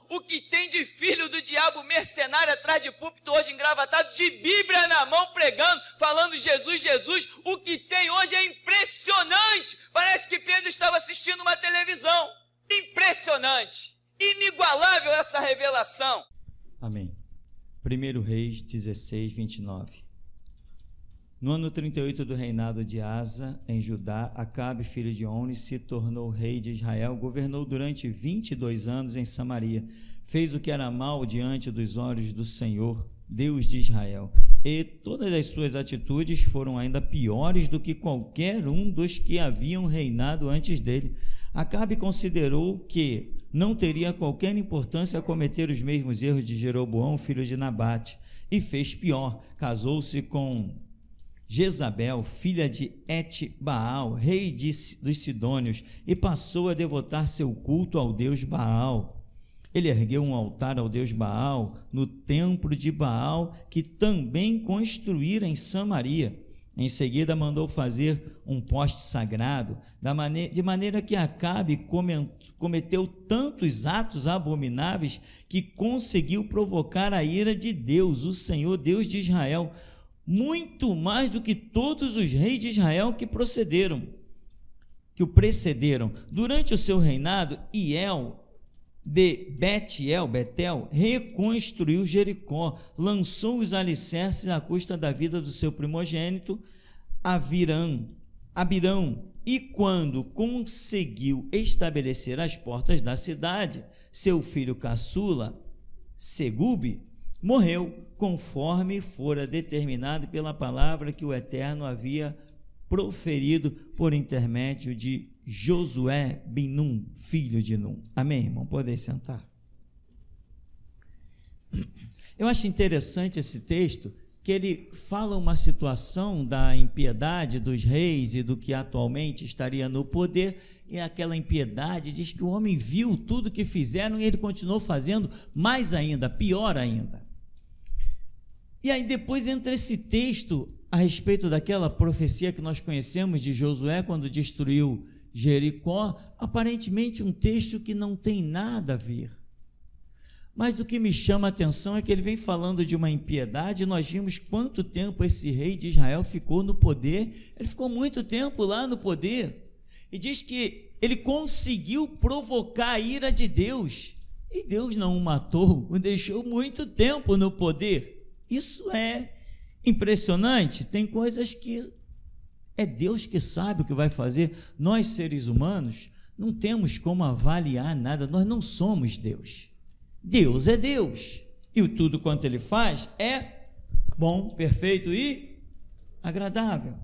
o que tem de filho do diabo mercenário atrás de púlpito hoje engravatado, de Bíblia na mão pregando, falando Jesus, Jesus, o que tem hoje é impressionante. Parece que Pedro estava assistindo uma televisão. Impressionante, inigualável essa revelação. Amém. 1 Reis 16, 29. No ano 38 do reinado de Asa, em Judá, Acabe, filho de Oni, se tornou rei de Israel, governou durante 22 anos em Samaria, fez o que era mal diante dos olhos do Senhor, Deus de Israel, e todas as suas atitudes foram ainda piores do que qualquer um dos que haviam reinado antes dele. Acabe considerou que não teria qualquer importância cometer os mesmos erros de Jeroboão, filho de Nabate, e fez pior, casou-se com Jezabel, filha de Et-Baal, rei dos Sidônios, e passou a devotar seu culto ao deus Baal. Ele ergueu um altar ao deus Baal no templo de Baal, que também construíra em Samaria. Em seguida mandou fazer um poste sagrado, de maneira que Acabe cometeu tantos atos abomináveis que conseguiu provocar a ira de Deus, o Senhor, Deus de Israel, muito mais do que todos os reis de Israel que o precederam. Durante o seu reinado, Hiel de Betel reconstruiu Jericó, lançou os alicerces à custa da vida do seu primogênito Abirão, e quando conseguiu estabelecer as portas da cidade, seu filho caçula, Segube, morreu, conforme fora determinado pela palavra que o Eterno havia proferido por intermédio de Josué bin Nun, filho de Nun. Amém, irmão? Podem sentar. Eu acho interessante esse texto, que ele fala uma situação da impiedade dos reis e do que atualmente estaria no poder, e aquela impiedade diz que o homem viu tudo que fizeram e ele continuou fazendo mais ainda, pior ainda. E aí depois entra esse texto a respeito daquela profecia que nós conhecemos de Josué quando destruiu Jericó, aparentemente um texto que não tem nada a ver. Mas o que me chama a atenção é que ele vem falando de uma impiedade, e nós vimos quanto tempo esse rei de Israel ficou no poder. Ele ficou muito tempo lá no poder, e diz que ele conseguiu provocar a ira de Deus, e Deus não o matou, o deixou muito tempo no poder. Isso é impressionante. Tem coisas que é Deus que sabe o que vai fazer. Nós, seres humanos, não temos como avaliar nada, nós não somos Deus. Deus é Deus, e tudo quanto Ele faz é bom, perfeito e agradável,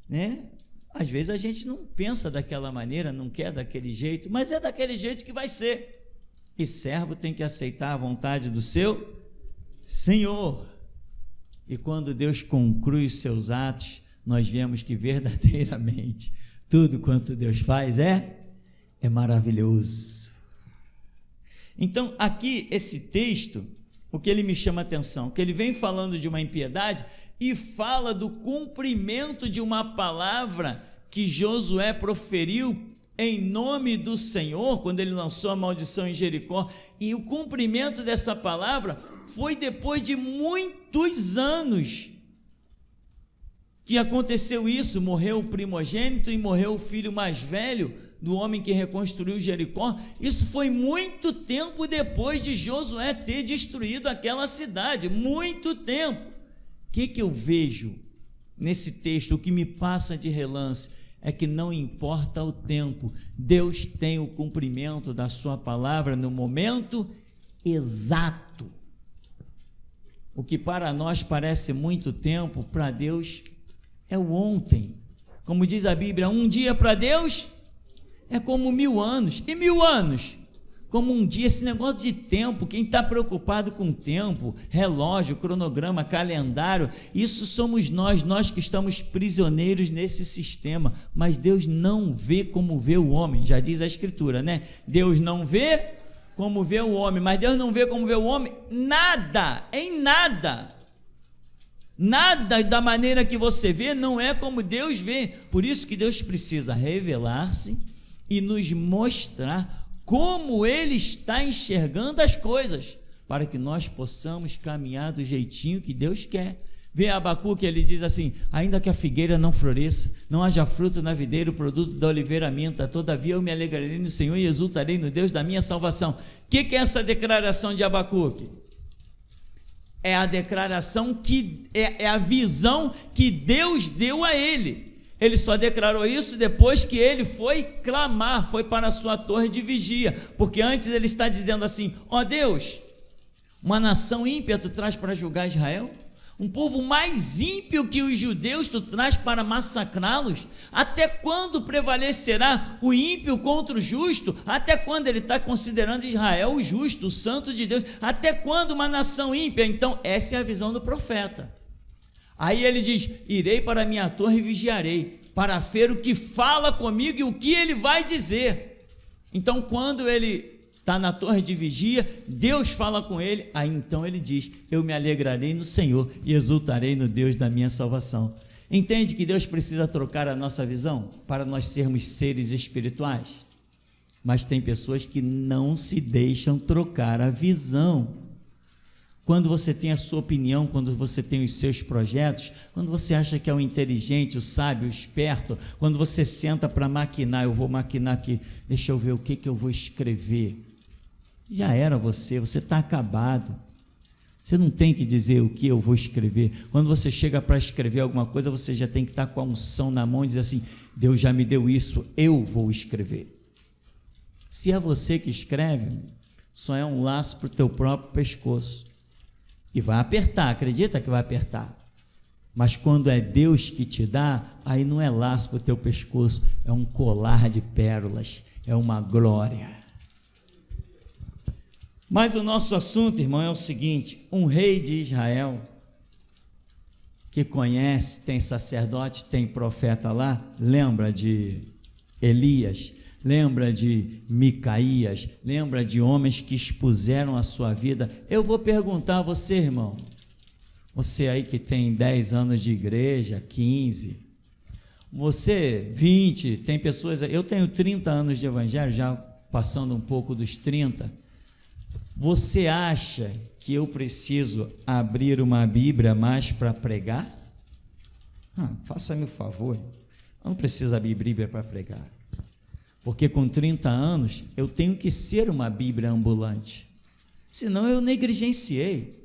né? Às vezes a gente não pensa daquela maneira, não quer daquele jeito, mas é daquele jeito que vai ser. E servo tem que aceitar a vontade do seu Senhor. E quando Deus conclui os seus atos, nós vemos que verdadeiramente tudo quanto Deus faz é maravilhoso. Então, aqui, esse texto, o que ele me chama a atenção, que ele vem falando de uma impiedade e fala do cumprimento de uma palavra que Josué proferiu em nome do Senhor, quando ele lançou a maldição em Jericó, e o cumprimento dessa palavra foi depois de muitos anos que aconteceu isso. Morreu o primogênito e morreu o filho mais velho do homem que reconstruiu Jericó. Isso foi muito tempo depois de Josué ter destruído aquela cidade, muito tempo. O que eu vejo nesse texto? O que me passa de relance é que não importa o tempo, Deus tem o cumprimento da sua palavra no momento exato. O que para nós parece muito tempo, para Deus é o ontem. Como diz a Bíblia, um dia para Deus é como 1000 anos, e 1000 anos como um dia. Esse negócio de tempo, quem está preocupado com tempo, relógio, cronograma, calendário, isso somos nós que estamos prisioneiros nesse sistema. Mas Deus não vê como vê o homem, já diz a Escritura, né? Deus não vê como vê o homem, mas Deus não vê como vê o homem nada, em nada. Nada da maneira que você vê não é como Deus vê. Por isso que Deus precisa revelar-se e nos mostrar como ele está enxergando as coisas, para que nós possamos caminhar do jeitinho que Deus quer. Vê Abacuque, ele diz assim: ainda que a figueira não floresça, não haja fruto na videira, o produto da oliveira minta, todavia eu me alegrarei no Senhor e exultarei no Deus da minha salvação. O que é essa declaração de Abacuque? É a declaração que é a visão que Deus deu a ele. Ele só declarou isso depois que ele foi clamar, foi para a sua torre de vigia, porque antes ele está dizendo assim: ó Deus, uma nação ímpia tu traz para julgar Israel? Um povo mais ímpio que os judeus tu traz para massacrá-los? Até quando prevalecerá o ímpio contra o justo? Até quando ele está considerando Israel o justo, o santo de Deus? Até quando uma nação ímpia? Então essa é a visão do profeta. Aí ele diz: irei para a minha torre e vigiarei, para ver o que fala comigo e o que ele vai dizer. Então quando ele está na torre de vigia, Deus fala com ele, aí então ele diz: eu me alegrarei no Senhor e exultarei no Deus da minha salvação. Entende que Deus precisa trocar a nossa visão para nós sermos seres espirituais? Mas tem pessoas que não se deixam trocar a visão. Quando você tem a sua opinião, quando você tem os seus projetos, quando você acha que é o inteligente, o sábio, o esperto, quando você senta para maquinar: eu vou maquinar aqui, deixa eu ver o que eu vou escrever. Já era você está acabado. Você não tem que dizer o que eu vou escrever. Quando você chega para escrever alguma coisa, você já tem que estar com a unção na mão e dizer assim: Deus já me deu isso, eu vou escrever. Se é você que escreve, só é um laço para o teu próprio pescoço. E vai apertar, acredita que vai apertar. Mas quando é Deus que te dá, aí não é laço para o teu pescoço, é um colar de pérolas, é uma glória. Mas o nosso assunto, irmão, é o seguinte: um rei de Israel, que conhece, tem sacerdote, tem profeta lá, lembra de Elias, lembra de Micaías, lembra de homens que expuseram a sua vida. Eu vou perguntar a você, irmão, você aí que tem 10 anos de igreja, 15, você 20, tem pessoas, eu tenho 30 anos de evangelho, já passando um pouco dos 30, você acha que eu preciso abrir uma Bíblia mais para pregar? Faça-me o favor, eu não preciso abrir Bíblia para pregar. Porque com 30 anos eu tenho que ser uma Bíblia ambulante, senão eu negligenciei.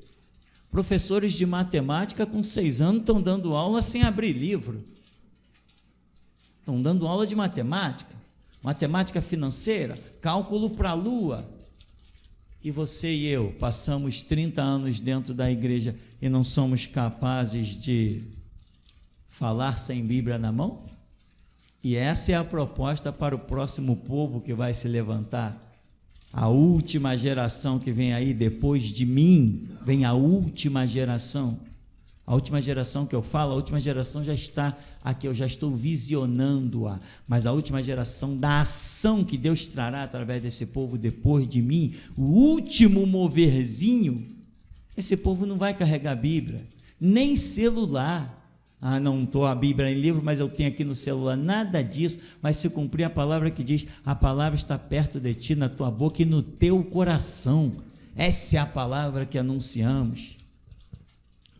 Professores de matemática com 6 anos estão dando aula sem abrir livro, estão dando aula de matemática, matemática financeira, cálculo para a lua, e você e eu passamos 30 anos dentro da igreja e não somos capazes de falar sem Bíblia na mão? E essa é a proposta para o próximo povo que vai se levantar. A última geração que vem aí, depois de mim, vem a última geração. A última geração que eu falo, a última geração já está aqui, eu já estou visionando-a, mas a última geração da ação que Deus trará através desse povo depois de mim, o último moverzinho, esse povo não vai carregar Bíblia, nem celular. Não estou a Bíblia em livro, mas eu tenho aqui no celular, nada disso. Mas se cumprir a palavra que diz: a palavra está perto de ti, na tua boca e no teu coração. Essa é a palavra que anunciamos.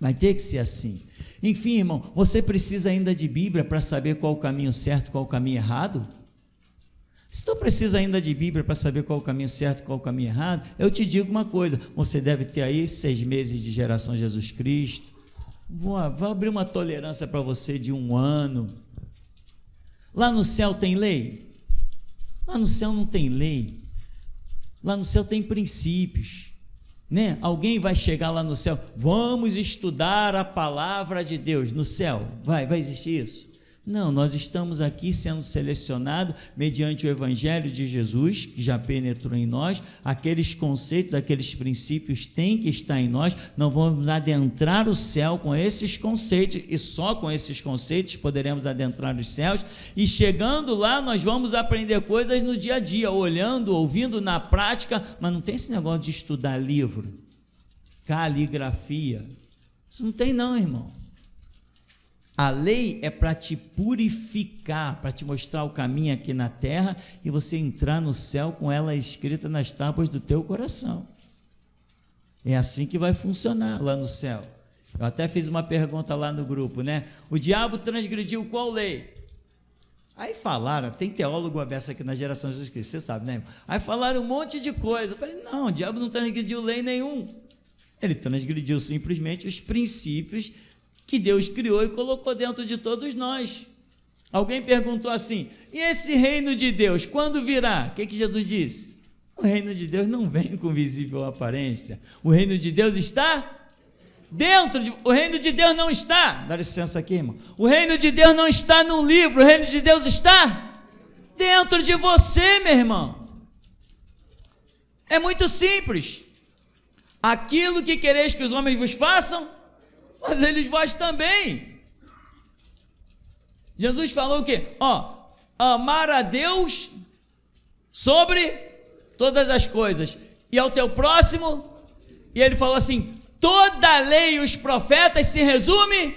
Vai ter que ser assim. Enfim, irmão, você precisa ainda de Bíblia para saber qual o caminho certo, qual o caminho errado? Se tu precisa ainda de Bíblia para saber qual o caminho certo, qual o caminho errado, eu te digo uma coisa: você deve ter aí 6 meses de geração Jesus Cristo. Vou abrir uma tolerância para você de 1 ano. Lá no céu tem lei? Lá no céu não tem lei. Lá no céu tem princípios, né? Alguém vai chegar lá no céu: vamos estudar a palavra de Deus. No céu vai existir isso? Não, nós estamos aqui sendo selecionados mediante o Evangelho de Jesus, que já penetrou em nós. Aqueles conceitos, aqueles princípios têm que estar em nós. Não vamos adentrar o céu com esses conceitos, e só com esses conceitos poderemos adentrar os céus. E chegando lá, nós vamos aprender coisas no dia a dia, olhando, ouvindo na prática, mas não tem esse negócio de estudar livro, caligrafia. Isso não tem não, irmão. A lei é para te purificar, para te mostrar o caminho aqui na terra e você entrar no céu com ela escrita nas tábuas do teu coração. É assim que vai funcionar lá no céu. Eu até fiz uma pergunta lá no grupo, né? O diabo transgrediu qual lei? Aí falaram, tem teólogo aberto aqui na geração de Jesus Cristo, você sabe, né? Aí falaram um monte de coisa. Eu falei, não, o diabo não transgrediu lei nenhum. Ele transgrediu simplesmente os princípios que Deus criou e colocou dentro de todos nós. Alguém perguntou assim, e esse reino de Deus, quando virá? O que Jesus disse? O reino de Deus não vem com visível aparência. O reino de Deus está dentro de... O reino de Deus não está... Dá licença aqui, irmão. O reino de Deus não está no livro. O reino de Deus está dentro de você, meu irmão. É muito simples. Aquilo que quereis que os homens vos façam, mas eles vós também. Jesus falou o quê? Amar a Deus sobre todas as coisas, e ao teu próximo, e ele falou assim, toda a lei e os profetas se resume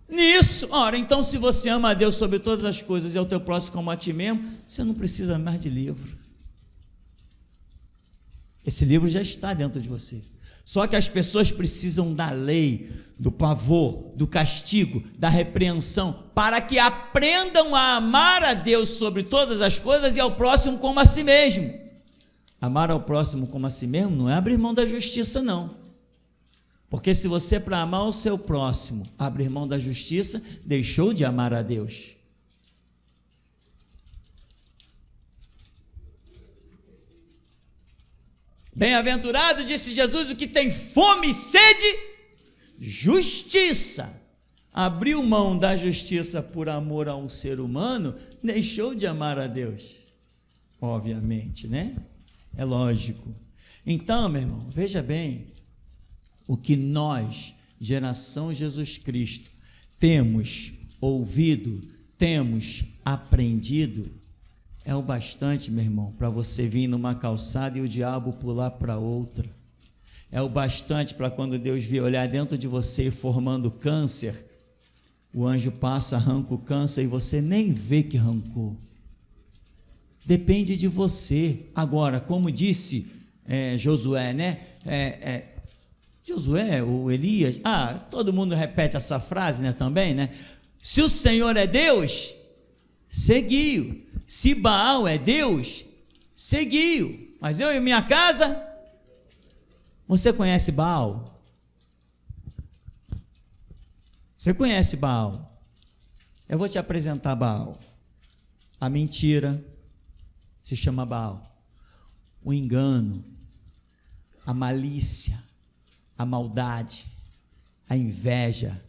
nisso. Ora, então se você ama a Deus sobre todas as coisas e ao teu próximo como a ti mesmo, você não precisa mais de livro. Esse livro já está dentro de você. Só que as pessoas precisam da lei, do pavor, do castigo, da repreensão, para que aprendam a amar a Deus sobre todas as coisas e ao próximo como a si mesmo. Amar ao próximo como a si mesmo não é abrir mão da justiça, não. Porque se você, para amar o seu próximo, abrir mão da justiça, deixou de amar a Deus. Bem-aventurado, disse Jesus, o que tem fome e sede, justiça. Abriu mão da justiça por amor a um ser humano, deixou de amar a Deus. Obviamente, né? É lógico. Então, meu irmão, veja bem, o que nós, geração Jesus Cristo, temos ouvido, temos aprendido, é o bastante, meu irmão, para você vir numa calçada e o diabo pular para outra. É o bastante para quando Deus vier olhar dentro de você formando câncer, o anjo passa, arranca o câncer e você nem vê que arrancou. Depende de você. Agora, como disse Josué, né? Josué, ou Elias, todo mundo repete essa frase, né, também, né? Se o Senhor é Deus, seguiu. Se Baal é Deus, seguiu. Mas eu e minha casa, você conhece Baal? Você conhece Baal? Eu vou te apresentar Baal. A mentira se chama Baal. O engano, a malícia, a maldade, a inveja,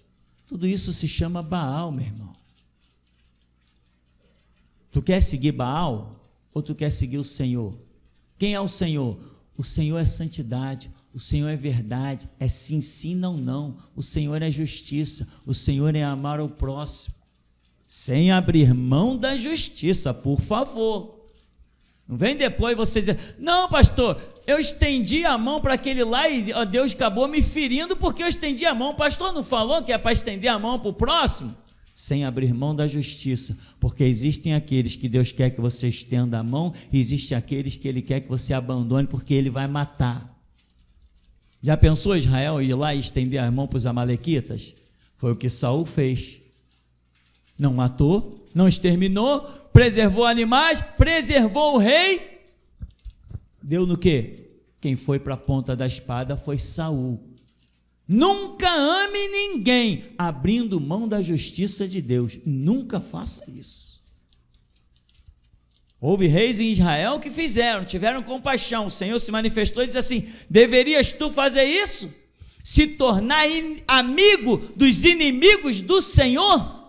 tudo isso se chama Baal, meu irmão. Tu quer seguir Baal ou tu quer seguir o Senhor? Quem é o Senhor? O Senhor é santidade, o Senhor é verdade, é sim, sim, não, não. O Senhor é justiça, o Senhor é amar ao próximo, sem abrir mão da justiça, por favor. Não vem depois você dizer, não, pastor, eu estendi a mão para aquele lá e Deus acabou me ferindo porque eu estendi a mão. O pastor não falou que é para estender a mão para o próximo? Sem abrir mão da justiça, porque existem aqueles que Deus quer que você estenda a mão e existem aqueles que Ele quer que você abandone porque Ele vai matar. Já pensou Israel ir lá e estender a mão para os amalequitas? Foi o que Saul fez. Não matou, não exterminou, preservou animais, preservou o rei. Deu no quê? Quem foi para a ponta da espada foi Saul. Nunca ame ninguém abrindo mão da justiça de Deus. Nunca faça isso. Houve reis em Israel que fizeram, tiveram compaixão. O Senhor se manifestou e disse assim: deverias tu fazer isso? Se tornar amigo dos inimigos do Senhor?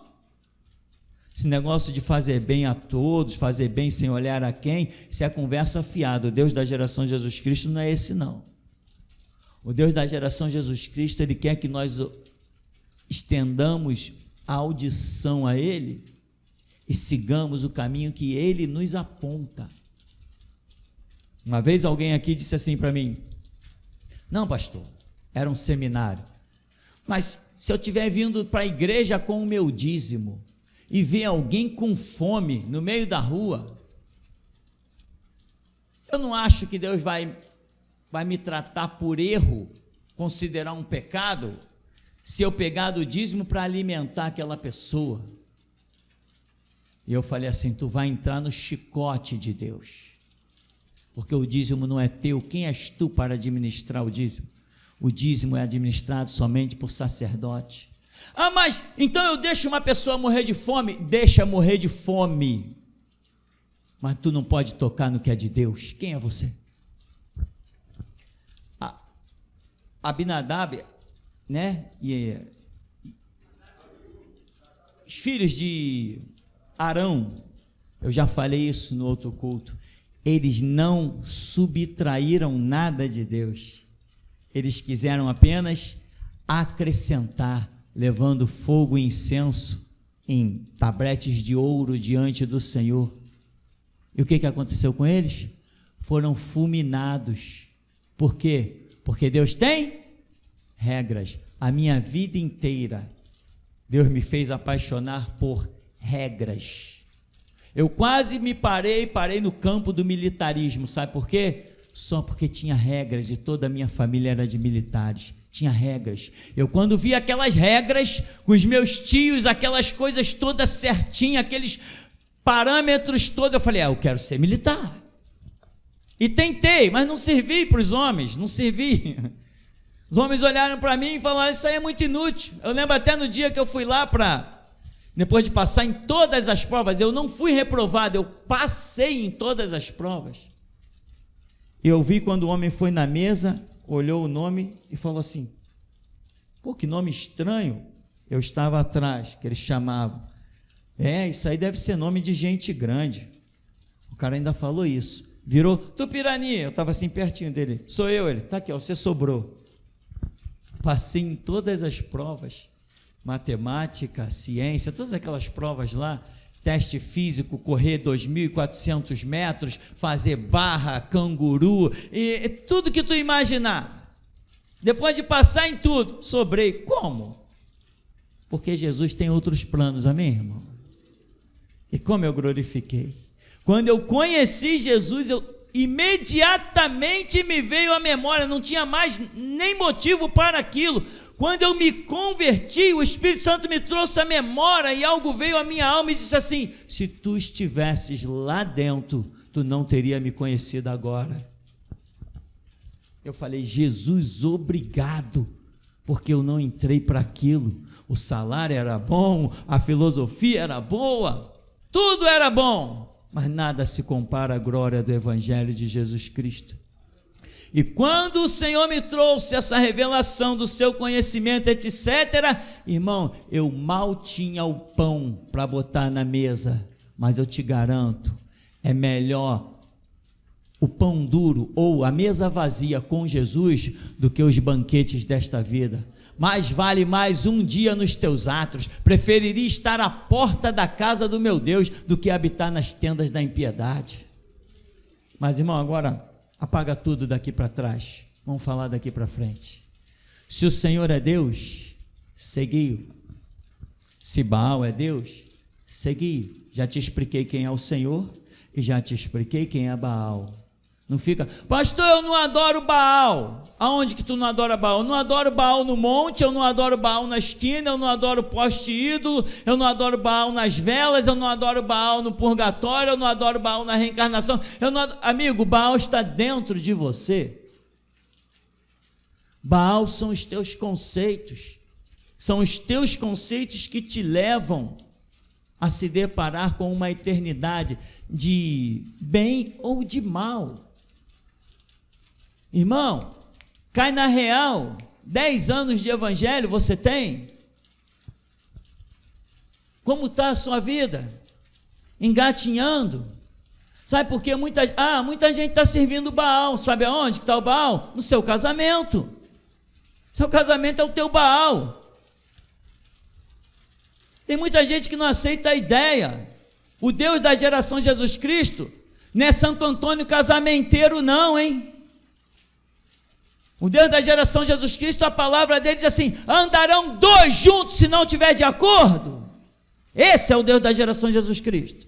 Esse negócio de fazer bem a todos, fazer bem sem olhar a quem, isso é conversa fiada. O Deus da geração de Jesus Cristo não é esse, não. O Deus da geração de Jesus Cristo, Ele quer que nós estendamos a audição a Ele e sigamos o caminho que Ele nos aponta. Uma vez alguém aqui disse assim para mim: não, pastor, era um seminário, mas se eu estiver vindo para a igreja com o meu dízimo e ver alguém com fome no meio da rua, eu não acho que Deus vai me tratar por erro, considerar um pecado, se eu pegar do dízimo para alimentar aquela pessoa. E eu falei assim: tu vai entrar no chicote de Deus, porque o dízimo não é teu. Quem és tu para administrar o dízimo? O dízimo é administrado somente por sacerdote. Ah, mas então eu deixo uma pessoa morrer de fome? Deixa morrer de fome, mas tu não pode tocar no que é de Deus. Quem é você? Abinadab, né? E os filhos de Arão, eu já falei isso no outro culto, eles não subtraíram nada de Deus, eles quiseram apenas acrescentar, levando fogo e incenso em tabletes de ouro diante do Senhor. E o que aconteceu com eles? Foram fulminados. Por quê? Porque Deus tem regras. A minha vida inteira, Deus me fez apaixonar por regras. Eu quase me parei no campo do militarismo. Sabe por quê? Só porque tinha regras e toda a minha família era de militares. Tinha regras. Eu, quando vi aquelas regras com os meus tios, aquelas coisas todas certinhas, aqueles parâmetros todos, eu falei: eu quero ser militar. E tentei, mas não servi para os homens, não servi. Os homens olharam para mim e falaram: isso aí é muito inútil. Eu lembro até no dia que eu fui lá depois de passar em todas as provas, eu não fui reprovado, eu passei em todas as provas. Eu vi quando o homem foi na mesa, olhou o nome e falou assim: pô, que nome estranho. Eu estava atrás, que eles chamavam. Isso aí deve ser nome de gente grande. O cara ainda falou isso. Virou: Tupirani. Eu estava assim pertinho dele. Sou eu. Ele: tá aqui, ó, você sobrou. Passei em todas as provas, matemática, ciência, todas aquelas provas lá, teste físico, correr 2.400 metros, fazer barra, canguru, e tudo que tu imaginar. Depois de passar em tudo, sobrei. Como? Porque Jesus tem outros planos, amém, irmão? E como eu glorifiquei. Quando eu conheci Jesus, imediatamente me veio à memória, não tinha mais nem motivo para aquilo. Quando eu me converti, o Espírito Santo me trouxe à memória e algo veio à minha alma e disse assim: se tu estivesses lá dentro, tu não teria me conhecido agora. Eu falei: Jesus, obrigado, porque eu não entrei para aquilo. O salário era bom, a filosofia era boa, tudo era bom, mas nada se compara à glória do Evangelho de Jesus Cristo. E quando o Senhor me trouxe essa revelação do seu conhecimento, etc., irmão, eu mal tinha o pão para botar na mesa, mas eu te garanto, é melhor o pão duro ou a mesa vazia com Jesus do que os banquetes desta vida. Mais vale mais um dia nos teus átrios, preferiria estar à porta da casa do meu Deus do que habitar nas tendas da impiedade. Mas, irmão, agora apaga tudo daqui para trás, vamos falar daqui para frente. Se o Senhor é Deus, seguiu. Se Baal é Deus, seguiu. Já te expliquei quem é o Senhor e já te expliquei quem é Baal. Não fica: pastor, eu não adoro Baal. Aonde que tu não adora Baal? Eu não adoro Baal no monte, eu não adoro Baal na esquina, eu não adoro poste ídolo, eu não adoro Baal nas velas, eu não adoro Baal no purgatório, eu não adoro Baal na reencarnação. Amigo, Baal está dentro de você. Baal são os teus conceitos, são os teus conceitos que te levam a se deparar com uma eternidade de bem ou de mal. Irmão, cai na real, 10 anos de evangelho você tem? Como está a sua vida? Engatinhando? Sabe por quê? Muita gente está servindo Baal. Sabe aonde que está o Baal? No seu casamento. Seu casamento é o teu Baal. Tem muita gente que não aceita a ideia. O Deus da geração Jesus Cristo não é Santo Antônio casamenteiro não, hein? O Deus da geração Jesus Cristo, a palavra dele diz assim: andarão dois juntos se não tiver de acordo. Esse é o Deus da geração Jesus Cristo.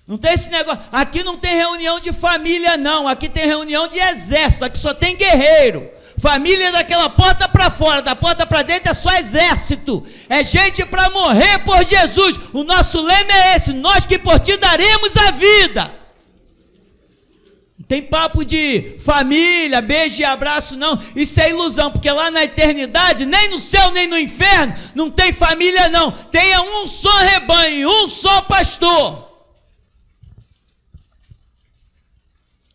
Não tem esse negócio, aqui não tem reunião de família não, aqui tem reunião de exército, aqui só tem guerreiro. Família daquela porta para fora, da porta para dentro é só exército, é gente para morrer por Jesus. O nosso lema é esse: nós que por ti daremos a vida. Não tem papo de família, beijo e abraço não, isso é ilusão, porque lá na eternidade, nem no céu nem no inferno, não tem família não, tem um só rebanho, um só pastor.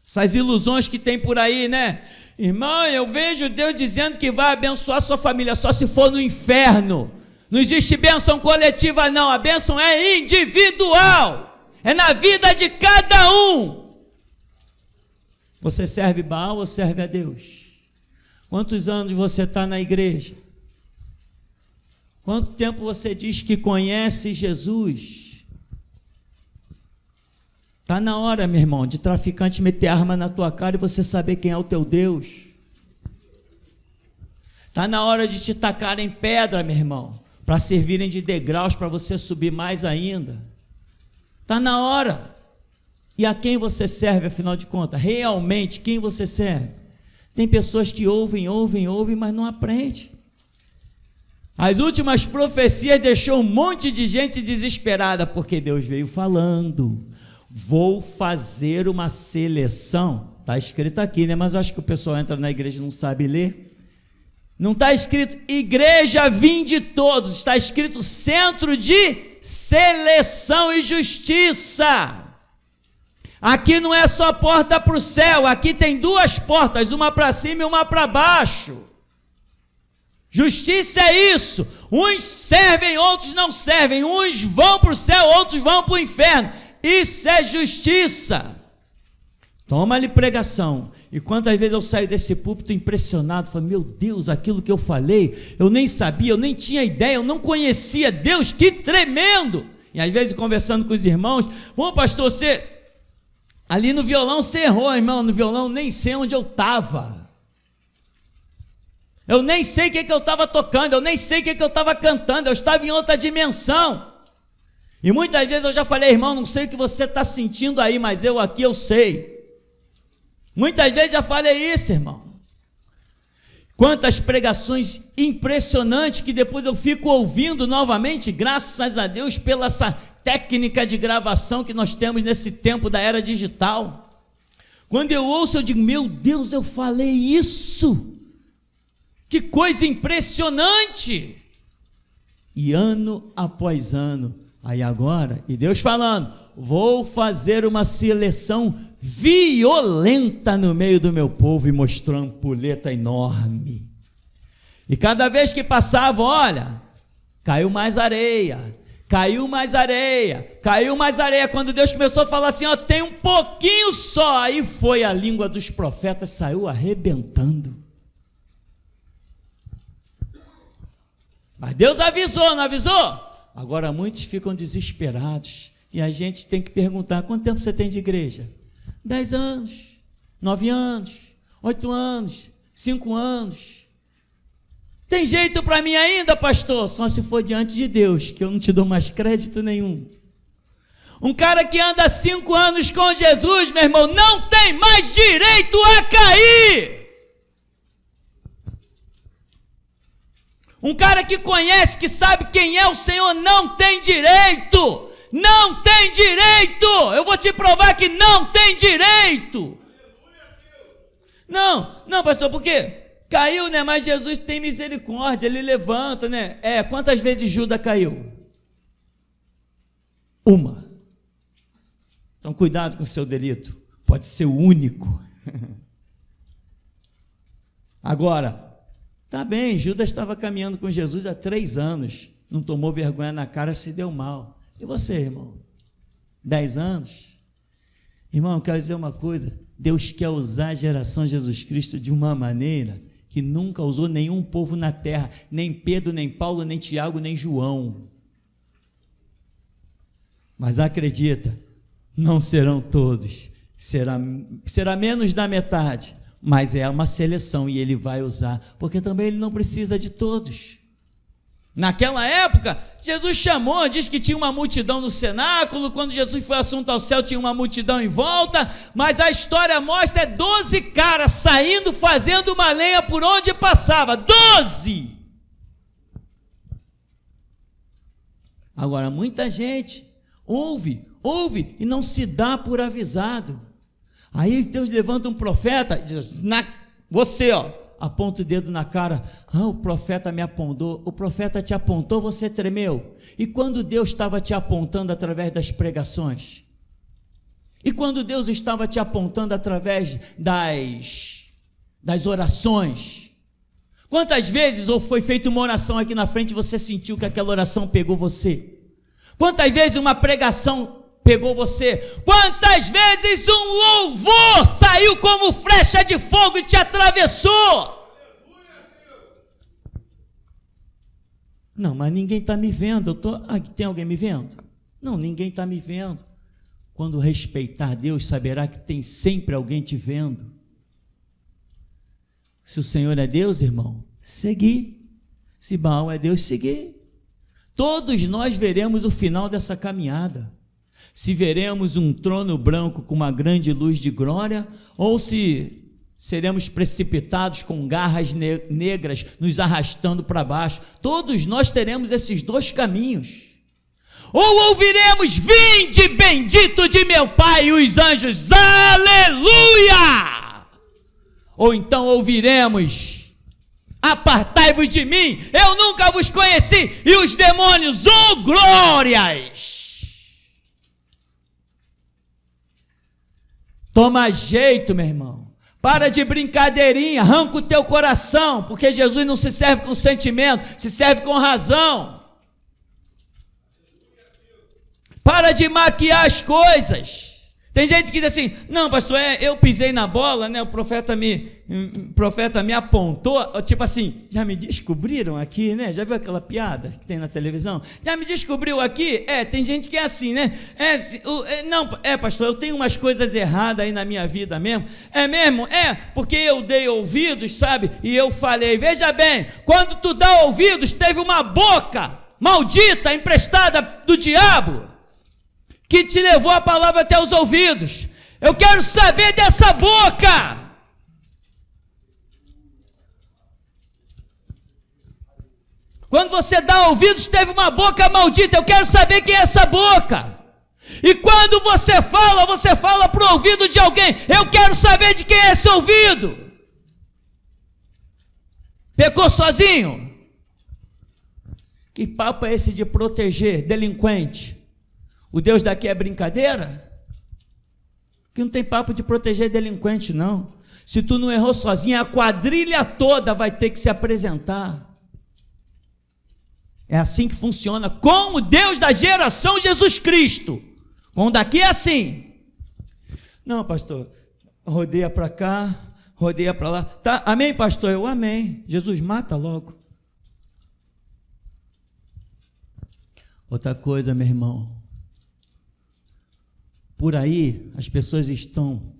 Essas ilusões que tem por aí, né? Irmão, eu vejo Deus dizendo que vai abençoar sua família só se for no inferno. Não existe bênção coletiva não, a bênção é individual, é na vida de cada um. Você serve Baal ou serve a Deus? Quantos anos você está na igreja? Quanto tempo você diz que conhece Jesus? Está na hora, meu irmão, de traficante meter arma na tua cara e você saber quem é o teu Deus. Está na hora de te tacarem pedra, meu irmão, para servirem de degraus para você subir mais ainda. Está na hora. E a quem você serve, afinal de contas? Realmente, quem você serve? Tem pessoas que ouvem, mas não aprendem. As últimas profecias deixou um monte de gente desesperada, porque Deus veio falando: vou fazer uma seleção. Está escrito aqui, né? Mas acho que o pessoal entra na igreja e não sabe ler. Não está escrito igreja vinde todos, está escrito centro de seleção e justiça. Aqui não é só porta para o céu, aqui tem duas portas, uma para cima e uma para baixo. Justiça é isso: uns servem, outros não servem, uns vão para o céu, outros vão para o inferno. Isso é justiça. Toma-lhe pregação. E quantas vezes eu saio desse púlpito impressionado, falo: meu Deus, aquilo que eu falei, eu nem sabia, eu nem tinha ideia, eu não conhecia. Deus, que tremendo! E às vezes conversando com os irmãos: bom, pastor, você ali no violão você errou, irmão. No violão nem sei onde eu estava. Eu nem sei o que eu estava tocando, eu nem sei o que eu estava cantando, eu estava em outra dimensão. E muitas vezes eu já falei: irmão, não sei o que você está sentindo aí, mas eu aqui eu sei. Muitas vezes já falei isso, irmão. Quantas pregações impressionantes que depois eu fico ouvindo novamente, graças a Deus pela essa técnica de gravação que nós temos nesse tempo da era digital. Quando eu ouço, eu digo: meu Deus, eu falei isso. Que coisa impressionante! E ano após ano, aí agora, e Deus falando: vou fazer uma seleção violenta no meio do meu povo, e mostrou uma ampulheta enorme. E cada vez que passava, olha, caiu mais areia, caiu mais areia, caiu mais areia. Quando Deus começou a falar assim: ó, tem um pouquinho só, aí foi a língua dos profetas, saiu arrebentando. Mas Deus avisou, não avisou? Agora muitos ficam desesperados, e a gente tem que perguntar: quanto tempo você tem de igreja? 10 anos, 9 anos, 8 anos, 5 anos. Tem jeito para mim ainda, pastor? Só se for diante de Deus, que eu não te dou mais crédito nenhum. Um cara que anda 5 anos com Jesus, meu irmão, não tem mais direito a cair. Um cara que conhece, que sabe quem é o Senhor, não tem direito. Não tem direito. Eu vou te provar que não tem direito. Não, pastor, por quê? Caiu, né? Mas Jesus tem misericórdia, ele levanta, né? Quantas vezes Judas caiu? Uma. Então cuidado com o seu delito, pode ser o único. Agora, tá bem, Judas estava caminhando com Jesus há 3 anos, não tomou vergonha na cara, se deu mal. E você, irmão? 10 anos? Irmão, eu quero dizer uma coisa: Deus quer usar a geração de Jesus Cristo de uma maneira que nunca usou nenhum povo na terra, nem Pedro, nem Paulo, nem Tiago, nem João. Mas acredita, não serão todos, será menos da metade, mas é uma seleção e ele vai usar, porque também ele não precisa de todos. Naquela época, Jesus chamou, diz que tinha uma multidão no cenáculo, quando Jesus foi assunto ao céu tinha uma multidão em volta, mas a história mostra 12 caras saindo, fazendo uma lenha por onde passava, 12! Agora, muita gente ouve e não se dá por avisado. Aí Deus levanta um profeta e diz, você, aponta o dedo na cara, o profeta me apontou, o profeta te apontou, você tremeu. E quando Deus estava te apontando através das pregações? E quando Deus estava te apontando através das orações? Quantas vezes ou foi feita uma oração aqui na frente e você sentiu que aquela oração pegou você? Quantas vezes uma pregação pegou você? Quantas vezes um louvor saiu como flecha de fogo e te atravessou? Não, mas ninguém está me vendo. Tem alguém me vendo? Não, ninguém está me vendo. Quando respeitar Deus, saberá que tem sempre alguém te vendo. Se o Senhor é Deus, irmão, seguir. Se Baal é Deus, seguir. Todos nós veremos o final dessa caminhada. Se veremos um trono branco com uma grande luz de glória, ou se seremos precipitados com garras negras nos arrastando para baixo. Todos nós teremos esses dois caminhos. Ou ouviremos, vinde bendito de meu Pai e os anjos, aleluia! Ou então ouviremos, apartai-vos de mim, eu nunca vos conheci, e os demônios, glórias! Toma jeito, meu irmão, para de brincadeirinha, arranca o teu coração, porque Jesus não se serve com sentimento, se serve com razão. Para de maquiar as coisas. Tem gente que diz assim, não pastor, eu pisei na bola, né? O profeta me apontou, tipo assim, já me descobriram aqui, né? Já viu aquela piada que tem na televisão? Já me descobriu aqui? Tem gente que é assim, né? Pastor, eu tenho umas coisas erradas aí na minha vida mesmo. É mesmo? Porque eu dei ouvidos, sabe? E eu falei, veja bem, quando tu dá ouvidos, teve uma boca maldita, emprestada do diabo, que te levou a palavra até os ouvidos. Eu quero saber dessa boca. Quando você dá ouvidos, teve uma boca maldita. Eu quero saber quem é essa boca. E quando você fala para o ouvido de alguém. Eu quero saber de quem é esse ouvido. Pecou sozinho? Que papo é esse de proteger delinquente? O Deus daqui é brincadeira? Que não tem papo de proteger delinquente, não. Se tu não errou sozinho, a quadrilha toda vai ter que se apresentar. É assim que funciona com o Deus da geração Jesus Cristo. Com o daqui é assim. Não, pastor, rodeia para cá, rodeia para lá. Tá, amém, pastor? Eu amém. Jesus, mata logo. Outra coisa, meu irmão. Por aí, as pessoas estão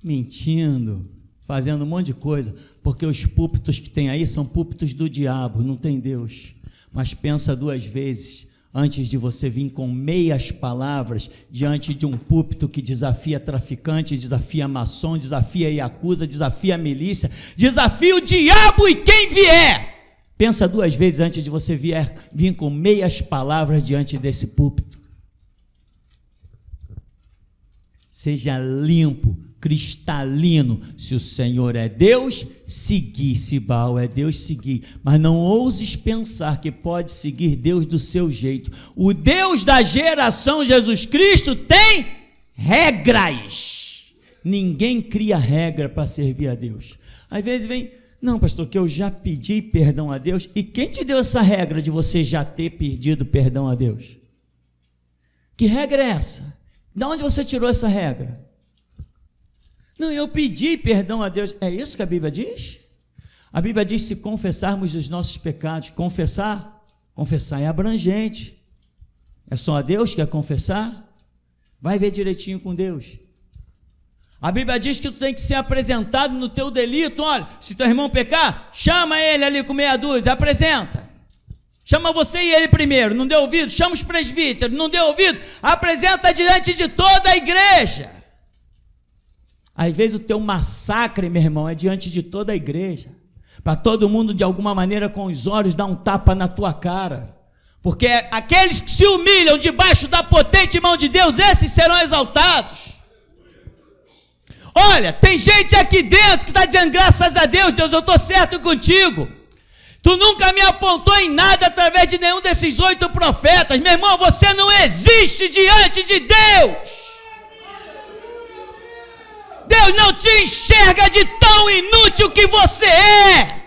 mentindo, fazendo um monte de coisa, porque os púlpitos que tem aí são púlpitos do diabo, não tem Deus. Mas pensa duas vezes antes de você vir com meias palavras diante de um púlpito que desafia traficante, desafia maçom, desafia Yakuza, desafia milícia, desafia o diabo e quem vier. Pensa duas vezes antes de você vir com meias palavras diante desse púlpito. Seja limpo, cristalino. Se o Senhor é Deus, seguir. Se Baal é Deus, seguir. Mas não ouses pensar que pode seguir Deus do seu jeito. O Deus da geração Jesus Cristo tem regras. Ninguém cria regra para servir a Deus. Às vezes vem, não pastor, que eu já pedi perdão a Deus. E quem te deu essa regra de você já ter pedido perdão a Deus? Que regra é essa? De onde você tirou essa regra? Não, eu pedi perdão a Deus. É isso que a Bíblia diz? A Bíblia diz, se confessarmos os nossos pecados. Confessar é abrangente. É só a Deus que é confessar? Vai ver direitinho com Deus. A Bíblia diz que tu tem que ser apresentado no teu delito. Olha, se teu irmão pecar, chama ele ali com meia dúzia, apresenta. Chama você e ele primeiro, não deu ouvido? Chama os presbíteros, não deu ouvido? Apresenta diante de toda a igreja. Às vezes o teu massacre, meu irmão, é diante de toda a igreja, para todo mundo de alguma maneira com os olhos dar um tapa na tua cara, porque aqueles que se humilham debaixo da potente mão de Deus, esses serão exaltados. Olha, tem gente aqui dentro que está dizendo, graças a Deus, Deus, eu estou certo contigo. Tu nunca me apontou em nada através de nenhum desses 8 profetas. Meu irmão, você não existe diante de Deus. Deus não te enxerga de tão inútil que você é.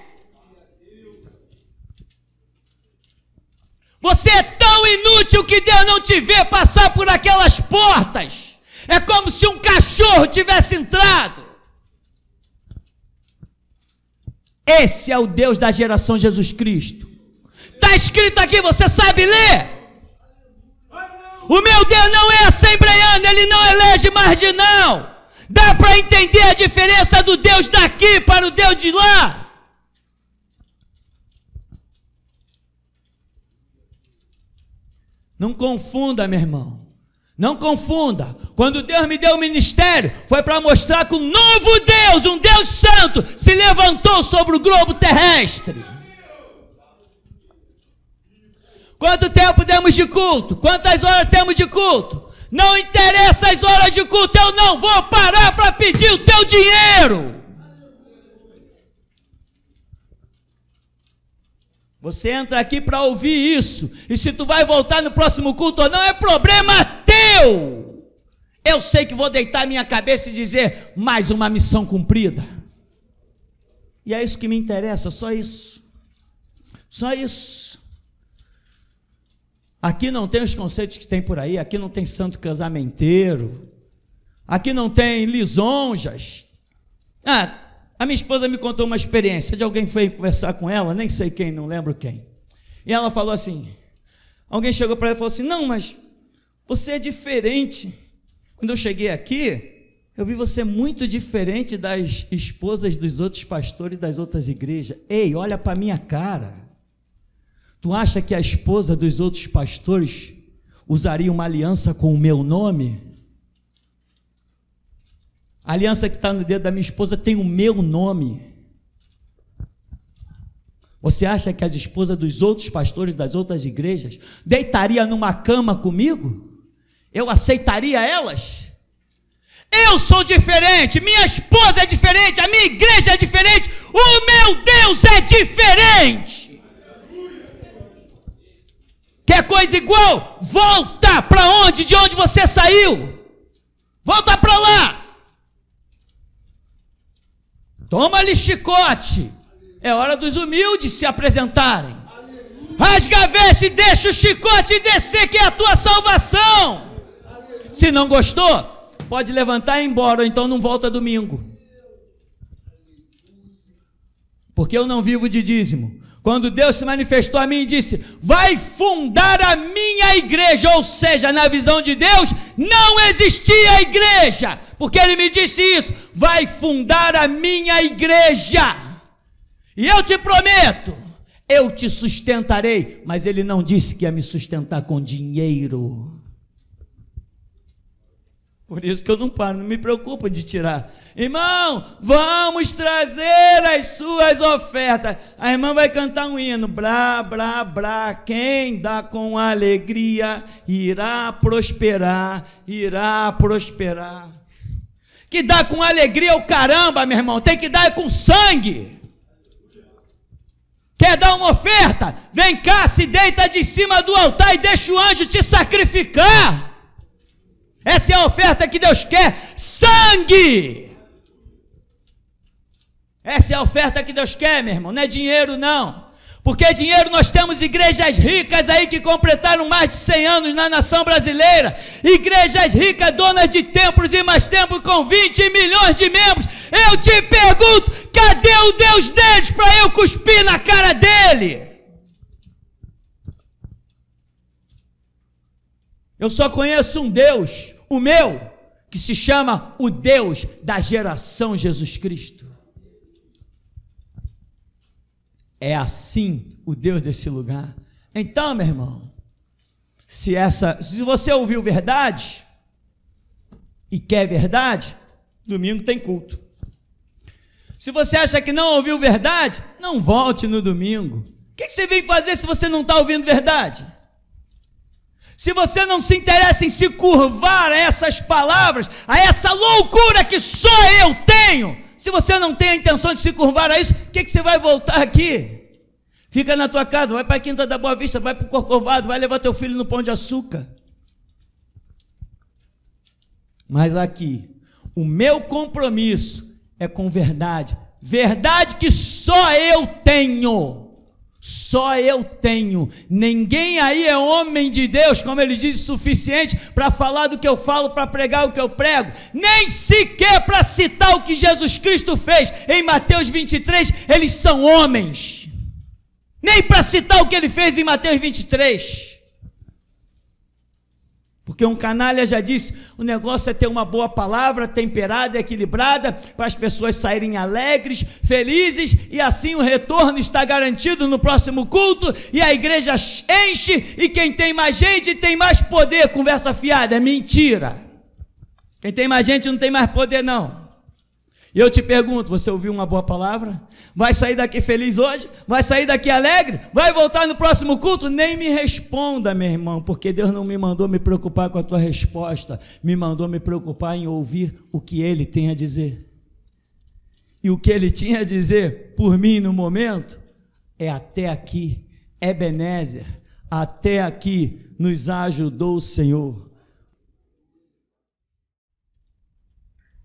Você é tão inútil que Deus não te vê passar por aquelas portas. É como se um cachorro tivesse entrado. Esse é o Deus da geração Jesus Cristo. Está escrito aqui, você sabe ler? O meu Deus não é assembleiano, ele não elege marginal. Dá para entender a diferença do Deus daqui para o Deus de lá? Não confunda, meu irmão. Não confunda. Quando Deus me deu o ministério, foi para mostrar que um novo Deus, um Deus santo, se levantou sobre o globo terrestre. Quanto tempo temos de culto? Quantas horas temos de culto? Não interessa as horas de culto, eu não vou parar para pedir o teu dinheiro. Você entra aqui para ouvir isso, e se tu vai voltar no próximo culto ou não, é problema teu. Eu sei que vou deitar minha cabeça e dizer, mais uma missão cumprida. E é isso que me interessa, só isso. Só isso. Aqui não tem os conceitos que tem por aí, aqui não tem santo casamenteiro, aqui não tem lisonjas. A minha esposa me contou uma experiência de alguém que foi conversar com ela, nem sei quem, não lembro quem. E ela falou assim, alguém chegou para ela e falou assim, não, mas você é diferente. Quando eu cheguei aqui, eu vi você muito diferente das esposas dos outros pastores das outras igrejas. Ei, olha para a minha cara. Tu acha que a esposa dos outros pastores usaria uma aliança com o meu nome? A aliança que está no dedo da minha esposa tem o meu nome. Você acha que as esposas dos outros pastores das outras igrejas deitariam numa cama comigo? Eu aceitaria elas? Eu sou diferente, minha esposa é diferente, a minha igreja é diferente, o meu Deus é diferente. Quer coisa igual? Volta para onde? De onde você saiu? Volta para lá. Toma-lhe chicote. É hora dos humildes se apresentarem. Rasga a veste, deixa o chicote descer, que é a tua salvação. Se não gostou, pode levantar e ir embora, ou então não volta domingo. Porque eu não vivo de dízimo. Quando Deus se manifestou a mim e disse, vai fundar a minha igreja, ou seja, na visão de Deus, não existia igreja, porque Ele me disse isso, vai fundar a minha igreja, e eu te prometo, eu te sustentarei, mas Ele não disse que ia me sustentar com dinheiro. Por isso que eu não paro, não me preocupo de tirar. Irmão, vamos trazer as suas ofertas. A irmã vai cantar um hino. Blá, blá, blá. Quem dá com alegria irá prosperar, irá prosperar. Que dá com alegria é o caramba, meu irmão. Tem que dar com sangue. Quer dar uma oferta? Vem cá, se deita de cima do altar e deixa o anjo te sacrificar. Essa é a oferta que Deus quer, sangue. Essa é a oferta que Deus quer, meu irmão, não é dinheiro não. Porque dinheiro nós temos igrejas ricas aí que completaram mais de 100 anos na nação brasileira. Igrejas ricas, donas de templos e mais templos com 20 milhões de membros. Eu te pergunto, cadê o Deus deles para eu cuspir na cara dele? Eu só conheço um Deus, o meu, que se chama o Deus da geração Jesus Cristo. É assim o Deus desse lugar. Então, meu irmão, se você ouviu verdade e quer verdade, domingo tem culto. Se você acha que não ouviu verdade, não volte no domingo. O que você vem fazer se você não está ouvindo verdade? Se você não se interessa em se curvar a essas palavras, a essa loucura que só eu tenho, se você não tem a intenção de se curvar a isso, o que você vai voltar aqui? Fica na tua casa, vai para a Quinta da Boa Vista, vai para o Corcovado, vai levar teu filho no Pão de Açúcar. Mas aqui, o meu compromisso é com verdade, verdade que só eu tenho, ninguém aí é homem de Deus, como ele diz, suficiente para falar do que eu falo, para pregar o que eu prego, nem sequer para citar o que Jesus Cristo fez em Mateus 23, eles são homens, nem para citar o que ele fez em Mateus 23, porque um canalha já disse, o negócio é ter uma boa palavra, temperada, equilibrada, para as pessoas saírem alegres, felizes, e assim o retorno está garantido no próximo culto, e a igreja enche, e quem tem mais gente tem mais poder. Conversa fiada, é mentira. Quem tem mais gente não tem mais poder não. E eu te pergunto, você ouviu uma boa palavra? Vai sair daqui feliz hoje? Vai sair daqui alegre? Vai voltar no próximo culto? Nem me responda, meu irmão, porque Deus não me mandou me preocupar com a tua resposta, me mandou me preocupar em ouvir o que Ele tem a dizer. E o que Ele tinha a dizer por mim no momento é até aqui, Ebenezer, até aqui nos ajudou o Senhor.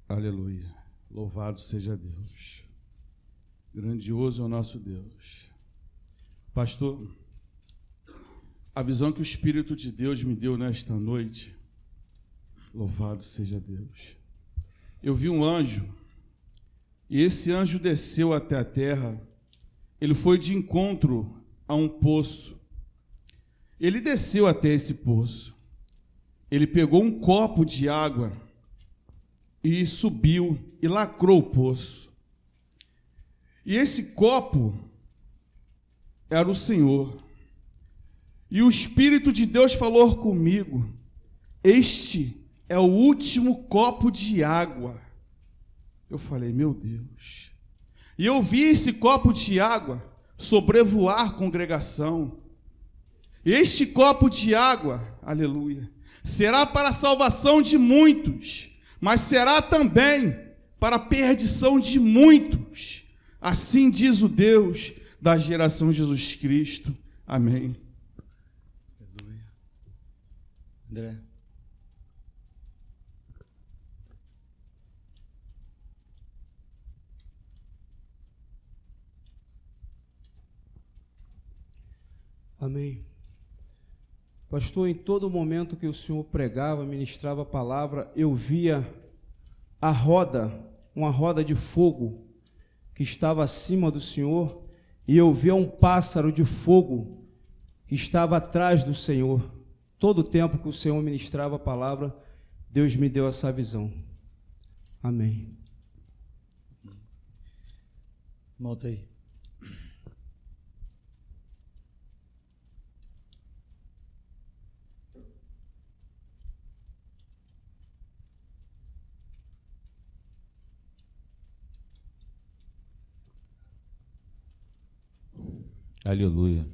Aleluia. Louvado seja Deus. Grandioso é o nosso Deus. Pastor, a visão que o Espírito de Deus me deu nesta noite, louvado seja Deus. Eu vi um anjo, e esse anjo desceu até a terra, ele foi de encontro a um poço. Ele desceu até esse poço, ele pegou um copo de água e subiu e lacrou o poço. E esse copo era o Senhor. E o Espírito de Deus falou comigo: este é o último copo de água. Eu falei, meu Deus. E eu vi esse copo de água sobrevoar a congregação. Este copo de água, aleluia, será para a salvação de muitos, mas será também para a perdição de muitos. Assim diz o Deus da geração Jesus Cristo. Amém. Aleluia. André. Amém. Pastor, em todo momento que o Senhor pregava, ministrava a palavra, eu via a roda, uma roda de fogo que estava acima do Senhor, e eu via um pássaro de fogo que estava atrás do Senhor. Todo o tempo que o Senhor ministrava a palavra, Deus me deu essa visão. Amém. Volta aí. Aleluia.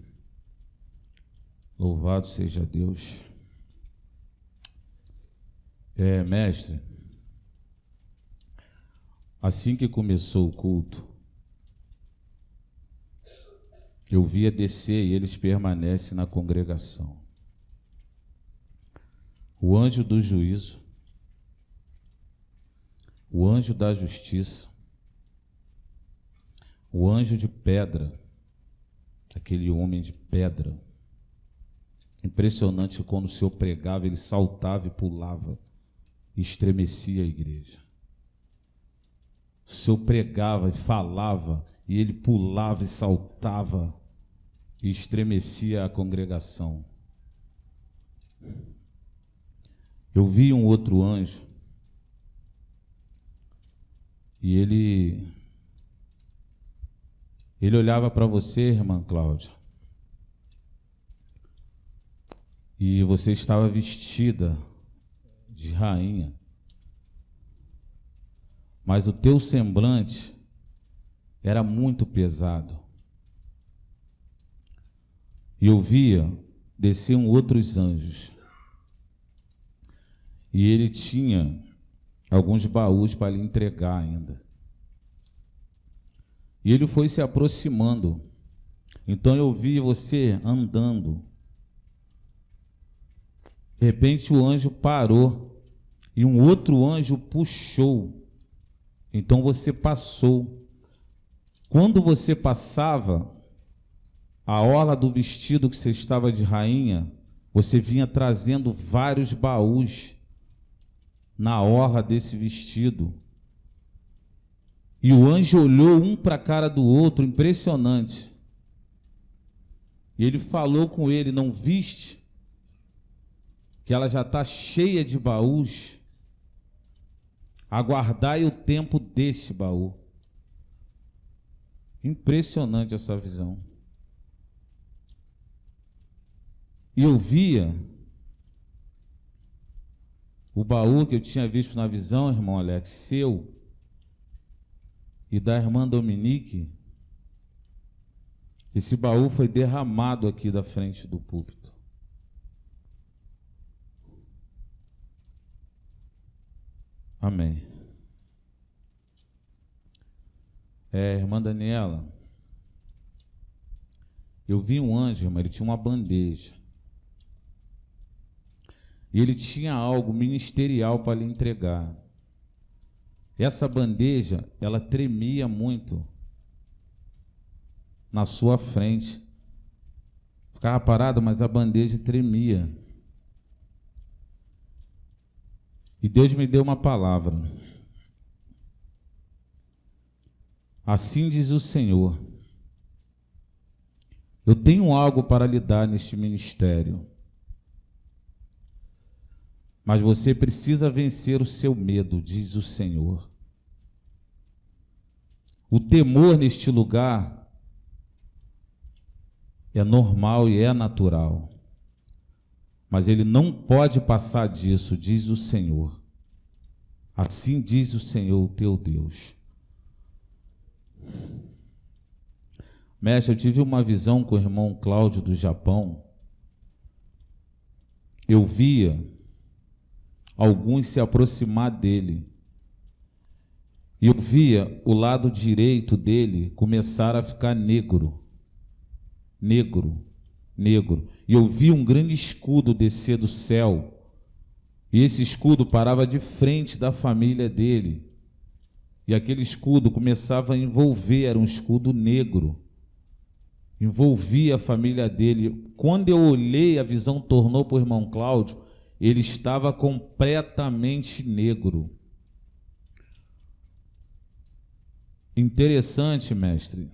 Louvado seja Deus. Mestre, assim que começou o culto, eu via descer e eles permanecem na congregação. O anjo do juízo, o anjo da justiça, o anjo de pedra, aquele homem de pedra. Impressionante, quando o Senhor pregava, ele saltava e pulava, e estremecia a igreja. O Senhor pregava e falava, e ele pulava e saltava, e estremecia a congregação. Eu vi um outro anjo, E ele olhava para você, irmã Cláudia, e você estava vestida de rainha, mas o teu semblante era muito pesado. E eu via desciam outros anjos, e ele tinha alguns baús para lhe entregar ainda. E ele foi se aproximando. Então eu vi você andando. De repente o anjo parou e um outro anjo puxou. Então você passou. Quando você passava, a orla do vestido que você estava de rainha, você vinha trazendo vários baús na orla desse vestido. E o anjo olhou um para a cara do outro, impressionante. E ele falou com ele: não viste que ela já está cheia de baús? Aguardai o tempo deste baú. Impressionante essa visão. E eu via o baú que eu tinha visto na visão, irmão Alex, seu e da irmã Dominique. Esse baú foi derramado aqui da frente do púlpito. Amém. Irmã Daniela, eu vi um anjo, irmã, ele tinha uma bandeja. E ele tinha algo ministerial para lhe entregar. Essa bandeja, ela tremia muito na sua frente. Ficava parado, mas a bandeja tremia. E Deus me deu uma palavra. Assim diz o Senhor: eu tenho algo para lhe dar neste ministério, mas você precisa vencer o seu medo, diz o Senhor. O temor neste lugar é normal e é natural, mas ele não pode passar disso, diz o Senhor. Assim diz o Senhor, o teu Deus. Mestre, eu tive uma visão com o irmão Cláudio do Japão. Eu via alguns se aproximar dele. E eu via o lado direito dele começar a ficar negro. Negro. E eu vi um grande escudo descer do céu. E esse escudo parava de frente da família dele. E aquele escudo começava a envolver, era um escudo negro. Envolvia a família dele. Quando eu olhei, a visão tornou para o irmão Cláudio, ele estava completamente negro. Interessante, mestre.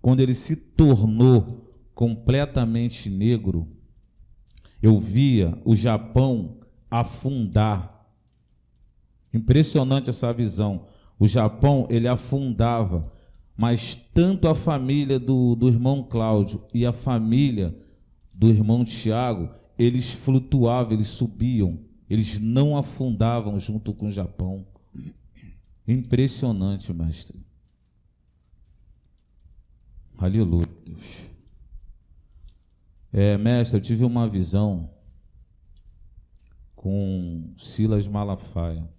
Quando ele se tornou completamente negro, eu via o Japão afundar. Impressionante essa visão. O Japão, ele afundava, mas tanto a família do irmão Cláudio e a família do irmão Tiago, eles flutuavam, eles subiam, eles não afundavam junto com o Japão. Impressionante, mestre. Aleluia, Deus. Mestre, eu tive uma visão com Silas Malafaia.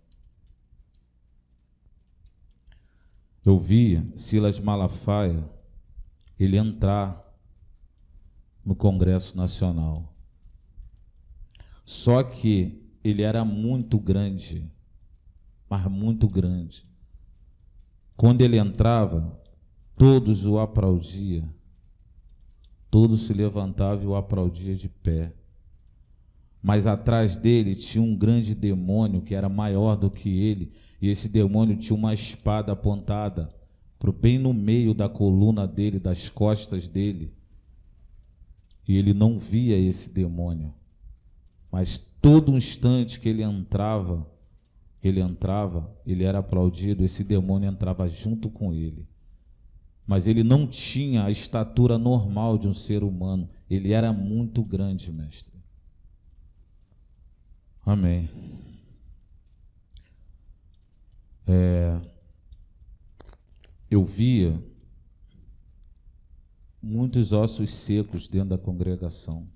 Eu via Silas Malafaia, ele entrar no Congresso Nacional. Só que ele era muito grande, mas muito grande. Quando ele entrava, todos o aplaudiam. Todos se levantavam e o aplaudiam de pé. Mas atrás dele tinha um grande demônio que era maior do que ele. E esse demônio tinha uma espada apontada bem no meio da coluna dele, das costas dele. E ele não via esse demônio. Mas todo instante que ele entrava, ele entrava, ele era aplaudido, esse demônio entrava junto com ele. Mas ele não tinha a estatura normal de um ser humano. Ele era muito grande, mestre. Amém. Eu via muitos ossos secos dentro da congregação.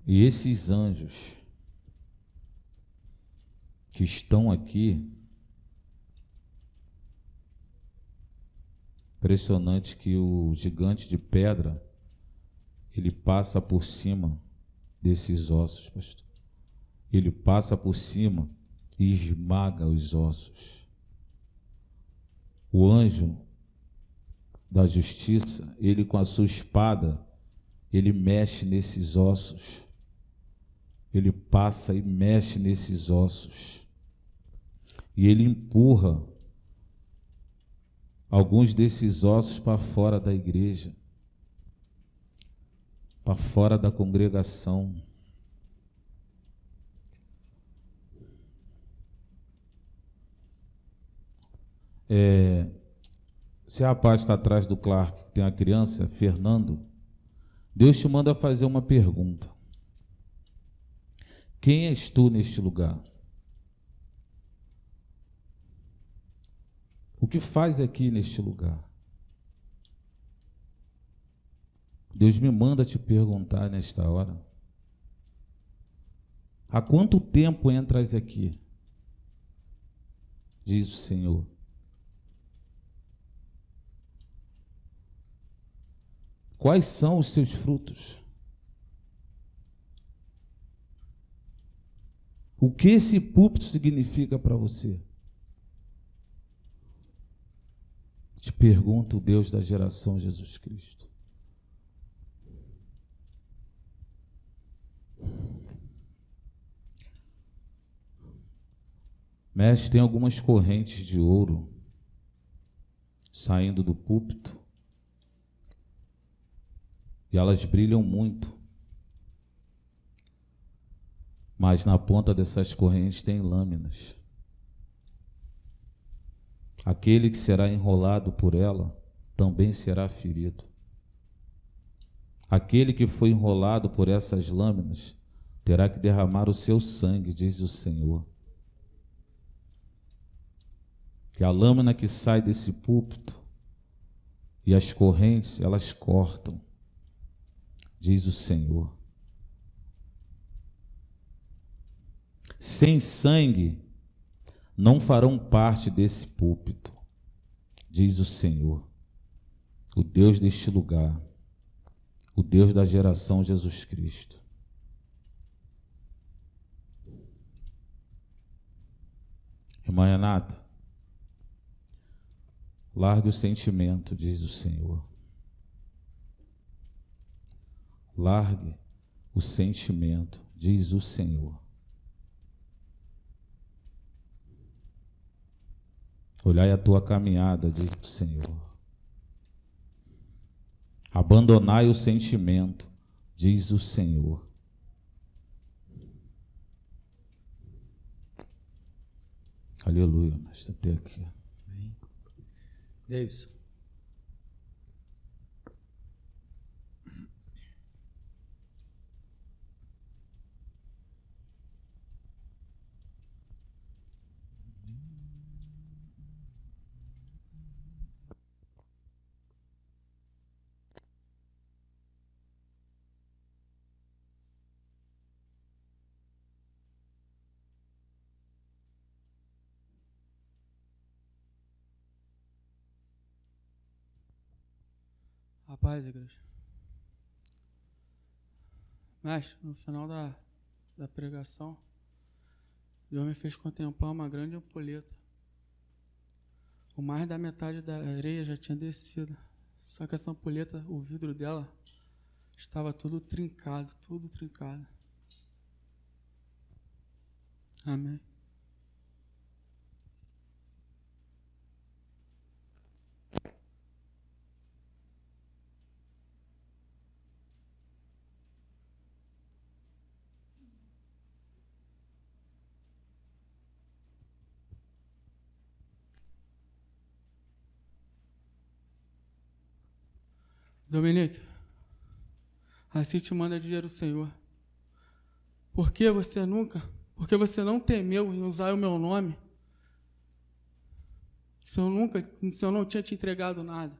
E esses anjos que estão aqui, impressionante que o gigante de pedra, ele passa por cima desses ossos, pastor. Ele passa por cima e esmaga os ossos. O anjo da justiça, ele com a sua espada, ele mexe nesses ossos. Ele passa e mexe nesses ossos. E ele empurra alguns desses ossos para fora da igreja, para fora da congregação. Esse rapaz está atrás do Clark, tem a criança, Fernando. Deus te manda fazer uma pergunta. Quem és tu neste lugar? O que faz aqui neste lugar? Deus me manda te perguntar nesta hora. Há quanto tempo entras aqui? Diz o Senhor. Quais são os seus frutos? O que esse púlpito significa para você? Te pergunto, Deus da geração Jesus Cristo. Mestre, tem algumas correntes de ouro saindo do púlpito e elas brilham muito. Mas na ponta dessas correntes tem lâminas. Aquele que será enrolado por ela também será ferido. Aquele que foi enrolado por essas lâminas terá que derramar o seu sangue, diz o Senhor. Que a lâmina que sai desse púlpito e as correntes, elas cortam, diz o Senhor. Sem sangue não farão parte desse púlpito, diz o Senhor, o Deus deste lugar, o Deus da geração Jesus Cristo. Irmã Renata, largue o sentimento, diz o Senhor. Largue o sentimento, diz o Senhor. Olhai a tua caminhada, diz o Senhor. Abandonai o sentimento, diz o Senhor. Aleluia, mas até aqui. Davidson. Rapaz, igreja. Mestre, no final da pregação, Deus me fez contemplar uma grande ampulheta. O mais da metade da areia já tinha descido. Só que essa ampulheta, o vidro dela, estava tudo trincado, tudo trincado. Amém. Dominique, assim te manda dizer o Senhor. Por que você não temeu em usar o meu nome? Se eu não tinha te entregado nada.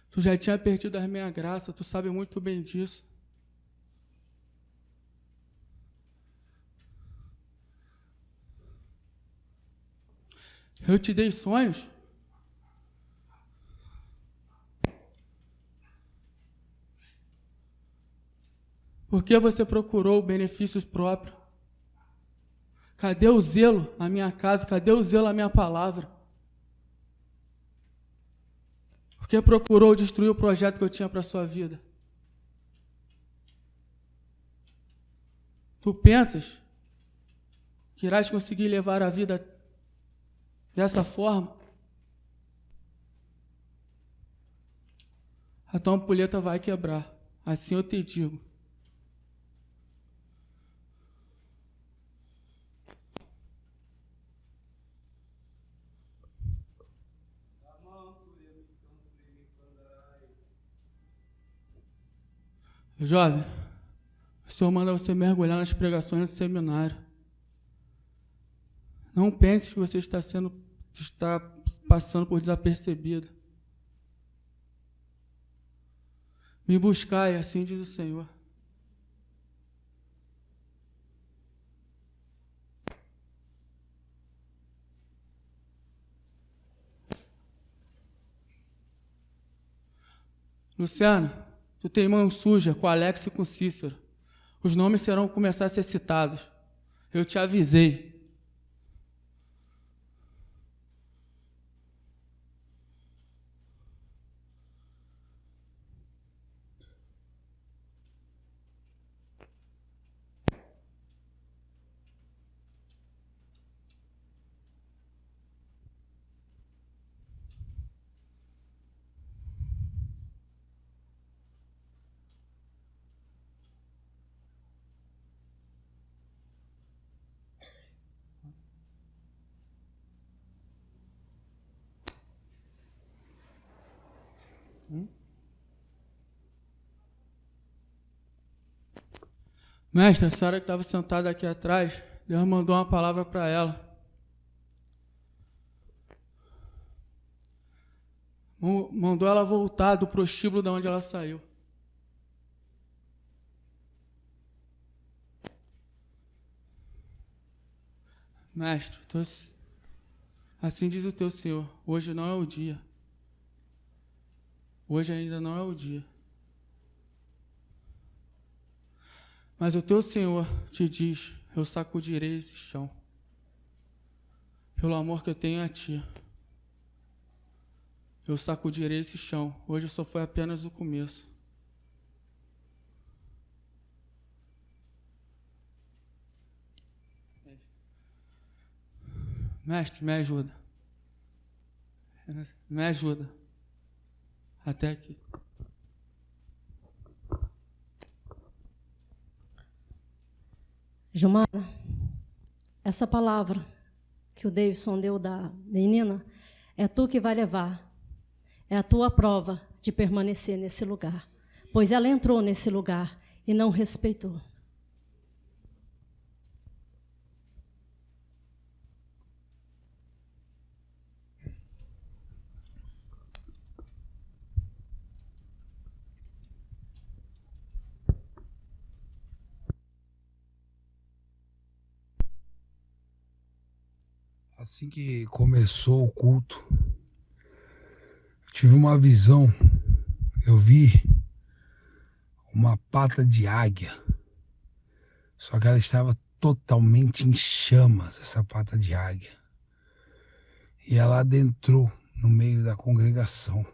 Tu já tinha perdido a minha graça, tu sabe muito bem disso. Eu te dei sonhos. Por que você procurou benefícios próprios? Cadê o zelo à minha casa? Cadê o zelo à minha palavra? Por que procurou destruir o projeto que eu tinha para a sua vida? Tu pensas que irás conseguir levar a vida dessa forma? A tua ampulheta vai quebrar. Assim eu te digo. Jovem, o Senhor manda você mergulhar nas pregações do seminário. Não pense que você está passando por desapercebido. Me buscai, assim diz o Senhor. Luciano, tu tem mão suja com Alex e com Cícero. Os nomes serão começar a ser citados. Eu te avisei. Mestre, a senhora que estava sentada aqui atrás, Deus mandou uma palavra para ela. Mandou ela voltar do prostíbulo de onde ela saiu. Mestre, assim diz o teu Senhor, hoje não é o dia. Hoje ainda não é o dia. Mas o teu Senhor te diz, eu sacudirei esse chão, pelo amor que eu tenho a ti. Eu sacudirei esse chão, hoje só foi apenas o começo. Mestre, me ajuda. Me ajuda. Até aqui. Gilmara, essa palavra que o Davidson deu da menina, é tu que vai levar. É a tua prova de permanecer nesse lugar. Pois ela entrou nesse lugar e não respeitou. Assim que começou o culto, tive uma visão. Eu vi uma pata de águia, só que ela estava totalmente em chamas, essa pata de águia. E ela adentrou no meio da congregação.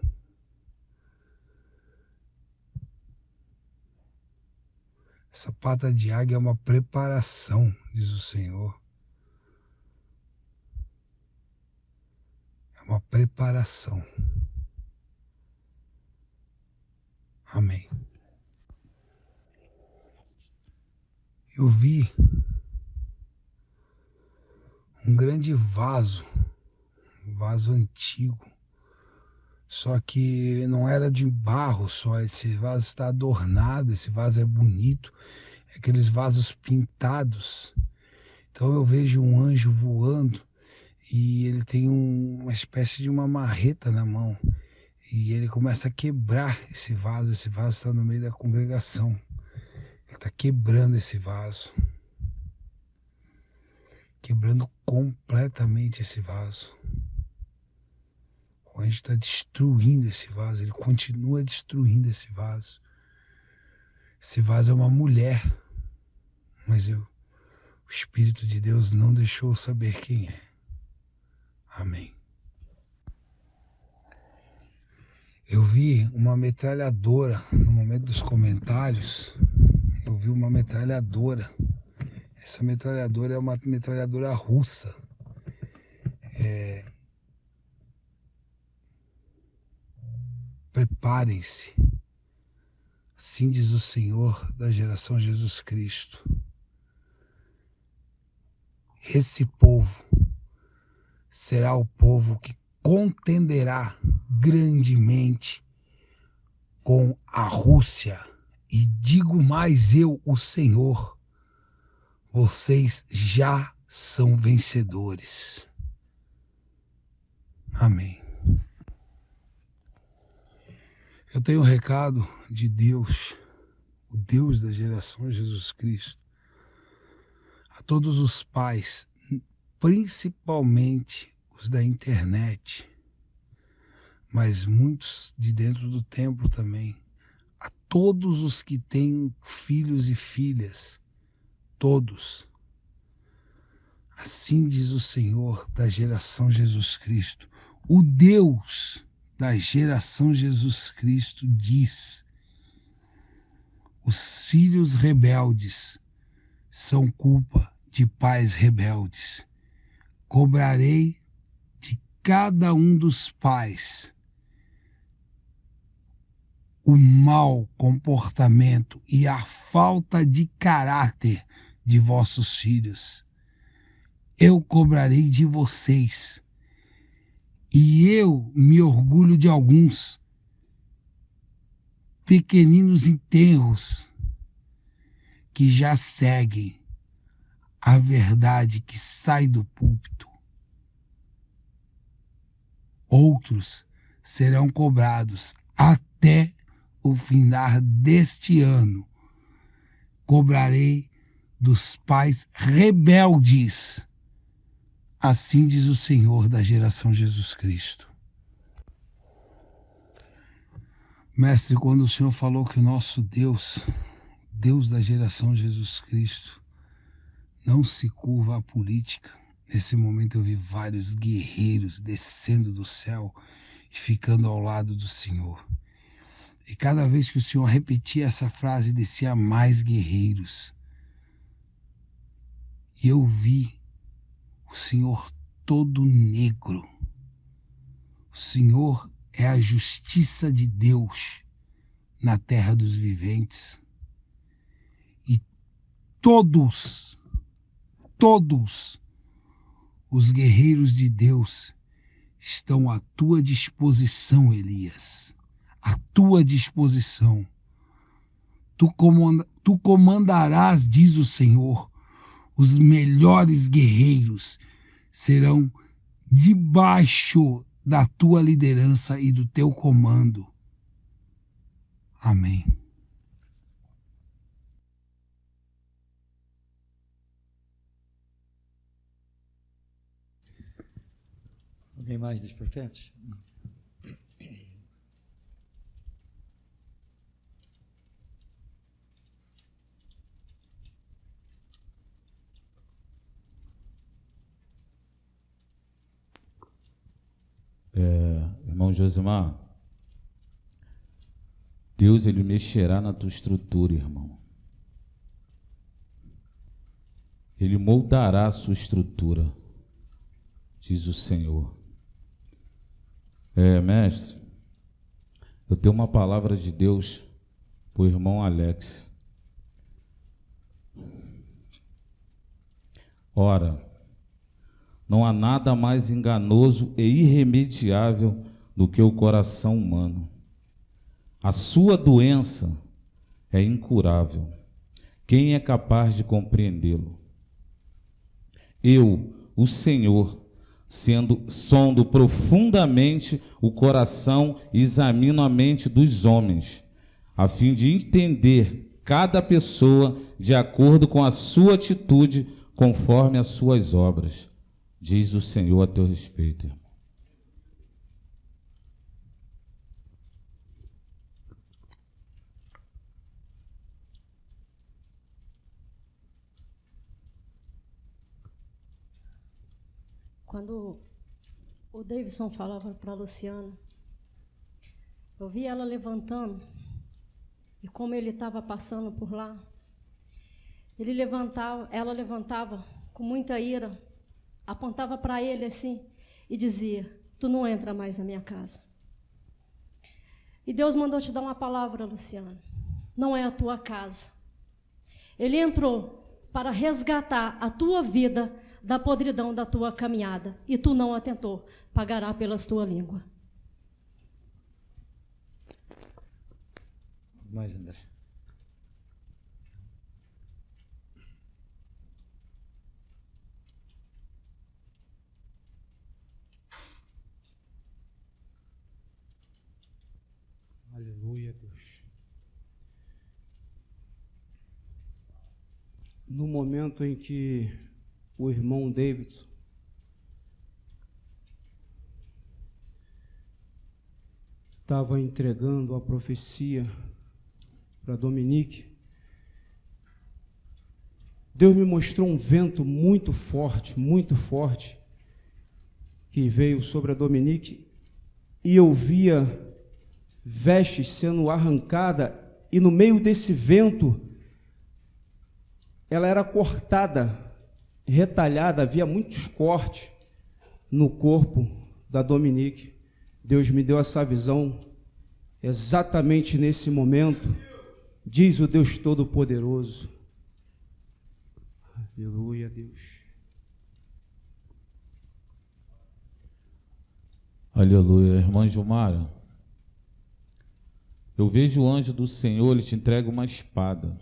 Essa pata de águia é uma preparação, diz o Senhor. Uma preparação. Amém. Eu vi um grande vaso, um vaso antigo. Só que não era de barro só, esse vaso está adornado, esse vaso é bonito, é aqueles vasos pintados. Então eu vejo um anjo voando e ele tem uma espécie de uma marreta na mão. E ele começa a quebrar esse vaso está no meio da congregação. Ele está quebrando esse vaso. Quebrando completamente esse vaso. O anjo está destruindo esse vaso, ele continua destruindo esse vaso. Esse vaso é uma mulher, mas o Espírito de Deus não deixou eu saber quem é. Amém. Eu vi uma metralhadora, no momento dos comentários, eu vi uma metralhadora. Essa metralhadora é uma metralhadora russa. Preparem-se, assim diz o Senhor da geração Jesus Cristo. Esse povo será o povo que contenderá grandemente com a Rússia. E digo mais eu, o Senhor, vocês já são vencedores. Amém. Eu tenho um recado de Deus, o Deus da geração Jesus Cristo, a todos os pais, principalmente os da internet, mas muitos de dentro do templo também, a todos os que têm filhos e filhas, todos. Assim diz o Senhor da geração Jesus Cristo, o Deus da geração Jesus Cristo diz: os filhos rebeldes são culpa de pais rebeldes. Cobrarei de cada um dos pais o mau comportamento e a falta de caráter de vossos filhos. Eu cobrarei de vocês. E eu me orgulho de alguns pequeninos enterros que já seguem a verdade que sai do púlpito. Outros serão cobrados até o findar deste ano. Cobrarei dos pais rebeldes. Assim diz o Senhor da geração Jesus Cristo. Mestre, quando o Senhor falou que o nosso Deus, Deus da geração Jesus Cristo, não se curva à política, nesse momento eu vi vários guerreiros descendo do céu e ficando ao lado do Senhor. E cada vez que o Senhor repetia essa frase, descia mais guerreiros. E eu vi o Senhor todo negro. O Senhor é a justiça de Deus na terra dos viventes. E todos os guerreiros de Deus estão à tua disposição, Elias. À tua disposição. Tu comandarás, diz o Senhor, os melhores guerreiros serão debaixo da tua liderança e do teu comando. Amém. Alguém mais dos profetas? Irmão Josimar, Deus ele mexerá na tua estrutura, irmão. Ele moldará a sua estrutura, diz o Senhor. Mestre, eu tenho uma palavra de Deus para o irmão Alex. Ora, Não há nada mais enganoso e irremediável do que o coração humano. A sua doença é incurável. Quem é capaz de compreendê-lo? Eu, o Senhor, sondo profundamente o coração e examino a mente dos homens, a fim de entender cada pessoa de acordo com a sua atitude, conforme as suas obras. Diz o Senhor a teu respeito, irmão. Quando o Davidson falava para a Luciana, eu vi ela levantando, e como ele estava passando por lá, ela levantava com muita ira, apontava para ele assim e dizia: tu não entra mais na minha casa. E Deus mandou te dar uma palavra, Luciana. Não é a tua casa. Ele entrou para resgatar a tua vida da podridão da tua caminhada, e tu não atentou, pagará pelas tua língua. Mais, André. Aleluia, Deus. No momento em que o irmão Davidson estava entregando a profecia para Dominique, Deus me mostrou um vento muito forte, que veio sobre a Dominique, e eu via vestes sendo arrancada, e no meio desse vento ela era cortada, retalhada, havia muitos cortes no corpo da Dominique. Deus me deu essa visão exatamente nesse momento, diz o Deus Todo-Poderoso. Aleluia, Deus. Aleluia. Irmã Gilmara, eu vejo o anjo do Senhor, ele te entrega uma espada.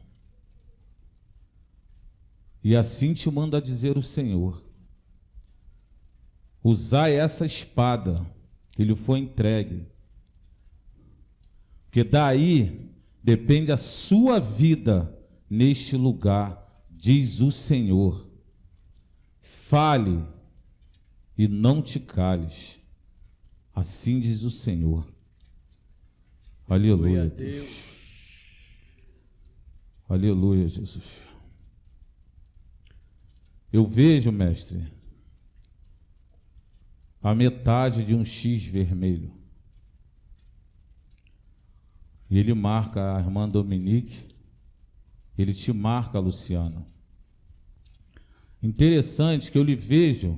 E assim te manda dizer o Senhor: usai essa espada que lhe foi entregue, porque daí depende a sua vida neste lugar, diz o Senhor. Fale e não te cales, assim diz o Senhor. Aleluia, Deus. Aleluia, Jesus. Eu vejo, mestre, a metade de um X vermelho. E ele marca a irmã Dominique, ele te marca, Luciano. Interessante que eu lhe vejo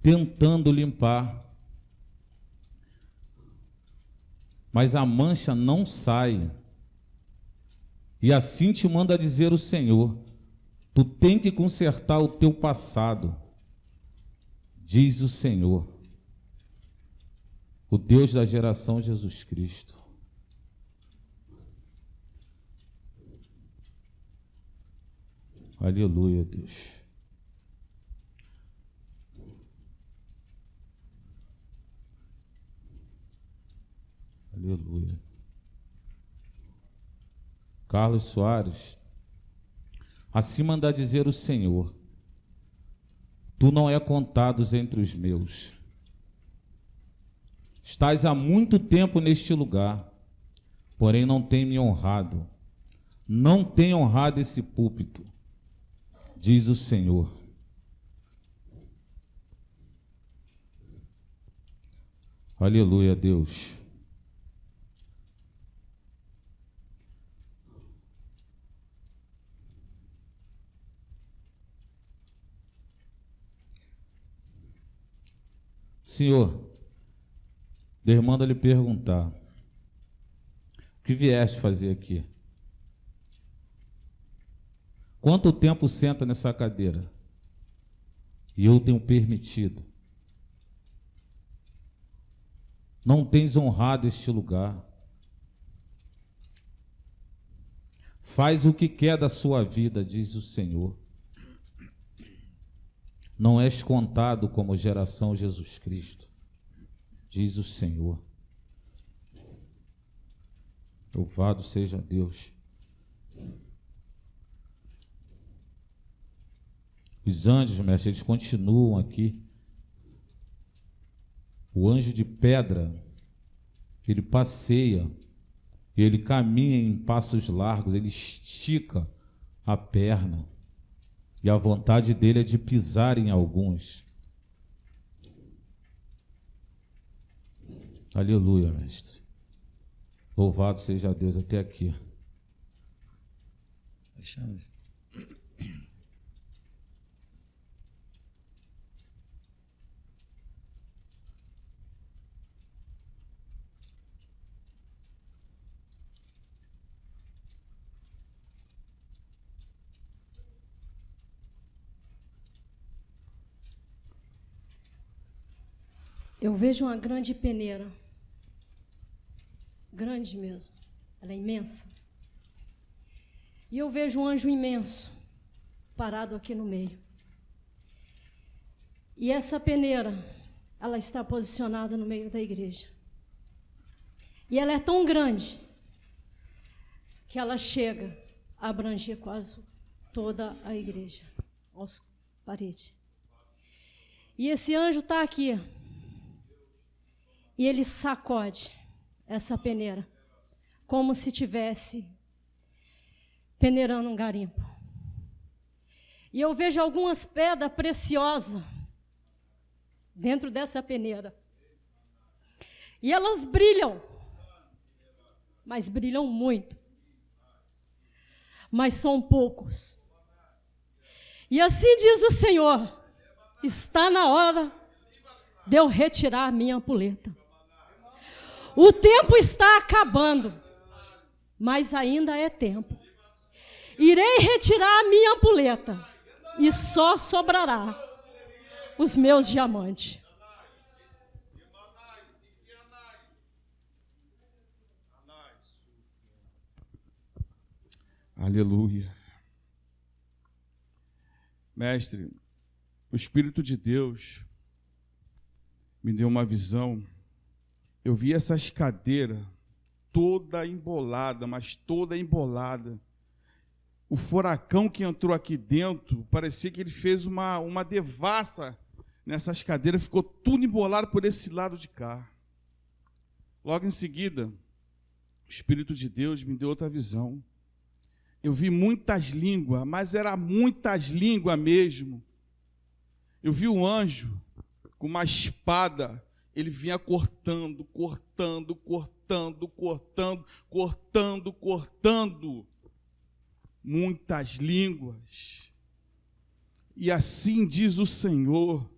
tentando limpar, mas a mancha não sai. E assim te manda dizer o Senhor: tu tem que consertar o teu passado, diz o Senhor, o Deus da geração Jesus Cristo. Aleluia, Deus. Aleluia. Carlos Soares, assim manda dizer o Senhor: tu não é contados entre os meus. Estás há muito tempo neste lugar, porém não tem me honrado. Não tem honrado esse púlpito, diz o Senhor. Aleluia, Deus. Senhor, Deus manda lhe perguntar: o que vieste fazer aqui? Quanto tempo senta nessa cadeira? e eu tenho permitido. Não tens honrado este lugar. Faz o que quer da sua vida, diz o Senhor. Não és contado como geração Jesus Cristo, diz o Senhor. Louvado seja Deus. Os anjos, mestre, eles continuam aqui. O anjo de pedra, ele passeia, ele caminha em passos largos, ele estica a perna. E a vontade dele é de pisar em alguns. Aleluia, mestre. Louvado seja Deus até aqui. Alexandre. Eu vejo uma grande peneira. Grande mesmo. Ela é imensa. E eu vejo um anjo imenso parado aqui no meio. E essa peneira, ela está posicionada no meio da igreja. E ela é tão grande que ela chega a abranger quase toda a igreja, as paredes. E esse anjo está aqui. E ele sacode essa peneira, como se tivesse peneirando um garimpo. E eu vejo algumas pedras preciosas dentro dessa peneira. E elas brilham, mas brilham muito. Mas são poucos. E assim diz o Senhor, está na hora de eu retirar a minha ampulheta. O tempo está acabando, mas ainda é tempo. Irei retirar a minha ampulheta e só sobrará os meus diamantes. Aleluia. Mestre, o Espírito de Deus me deu uma visão. Eu vi essas cadeiras toda embolada, mas toda embolada. O furacão que entrou aqui dentro, parecia que ele fez uma devassa nessas cadeiras, ficou tudo embolado por esse lado de cá. Logo em seguida, o Espírito de Deus me deu outra visão. Eu vi muitas línguas, mas era muitas línguas mesmo. Eu vi um anjo com uma espada. Ele vinha cortando, cortando, cortando, cortando, cortando, cortando. Muitas línguas. E assim diz o Senhor: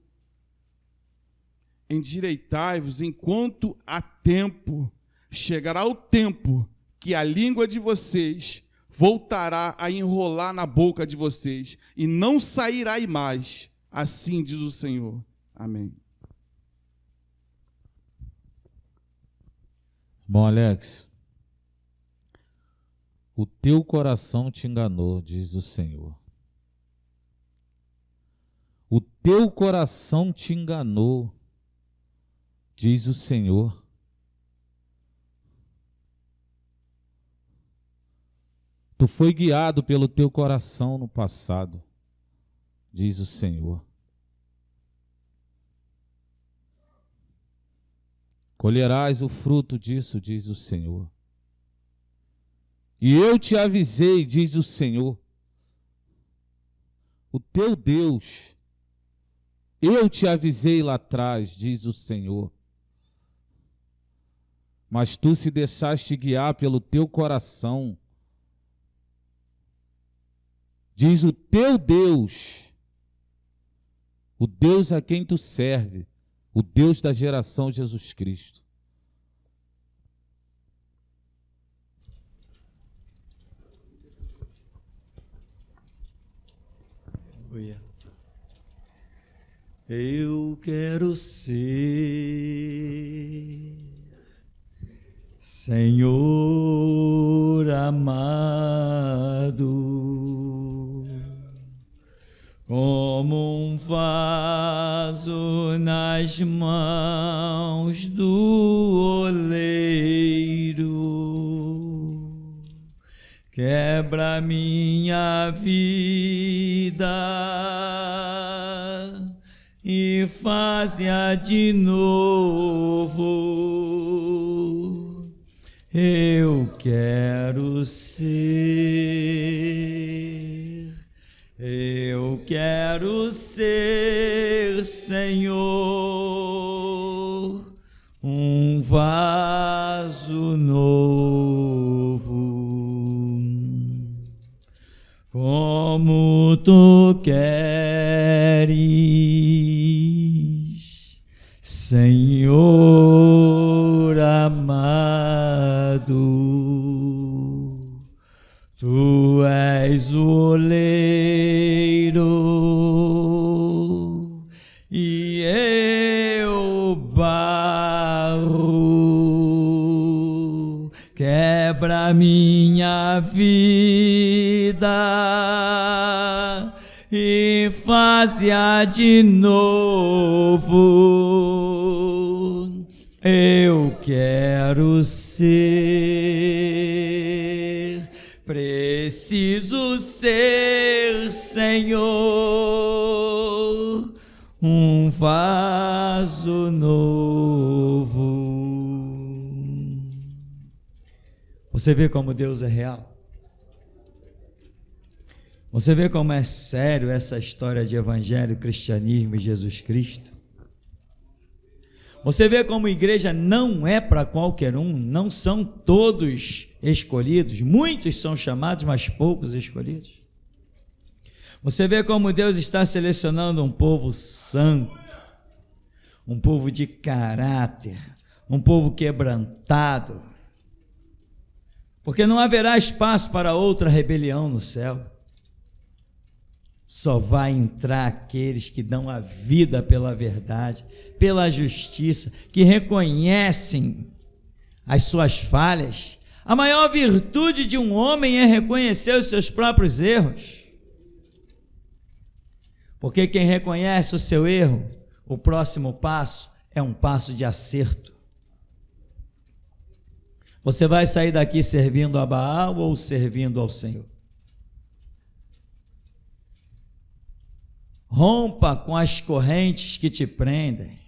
endireitai-vos enquanto há tempo. Chegará o tempo que a língua de vocês voltará a enrolar na boca de vocês, e não sairá mais. Assim diz o Senhor. Amém. Bom, Alex, o teu coração te enganou, diz o Senhor. O teu coração te enganou, diz o Senhor. Tu foi guiado pelo teu coração no passado, diz o Senhor. Colherás o fruto disso, diz o Senhor. E eu te avisei, diz o Senhor, o teu Deus. Eu te avisei lá atrás, diz o Senhor. Mas tu se deixaste guiar pelo teu coração, diz o teu Deus, o Deus a quem tu serve, o Deus da geração Jesus Cristo. Aleluia. eu quero ser, Senhor amado, como um vaso nas mãos do oleiro, quebra minha vida e faz-a de novo. Eu quero ser, eu quero ser, Senhor, um vaso novo, como tu queres, Senhor amado. Tu és o oleiro e eu barro, quebra minha vida e faz-a de novo. Eu quero ser, preciso ser, Senhor, um vaso novo. Você vê como Deus é real? Você vê como é sério essa história de evangelho, cristianismo e Jesus Cristo? Você vê como igreja não é para qualquer um, não são todos escolhidos, muitos são chamados, mas poucos escolhidos. Você vê como Deus está selecionando um povo santo, um povo de caráter, um povo quebrantado, porque não haverá espaço para outra rebelião no céu. Só vai entrar aqueles que dão a vida pela verdade, pela justiça, que reconhecem as suas falhas. A maior virtude de um homem é reconhecer os seus próprios erros. Porque quem reconhece o seu erro, o próximo passo é um passo de acerto. Você vai sair daqui servindo a Baal ou servindo ao Senhor? Rompa com as correntes que te prendem.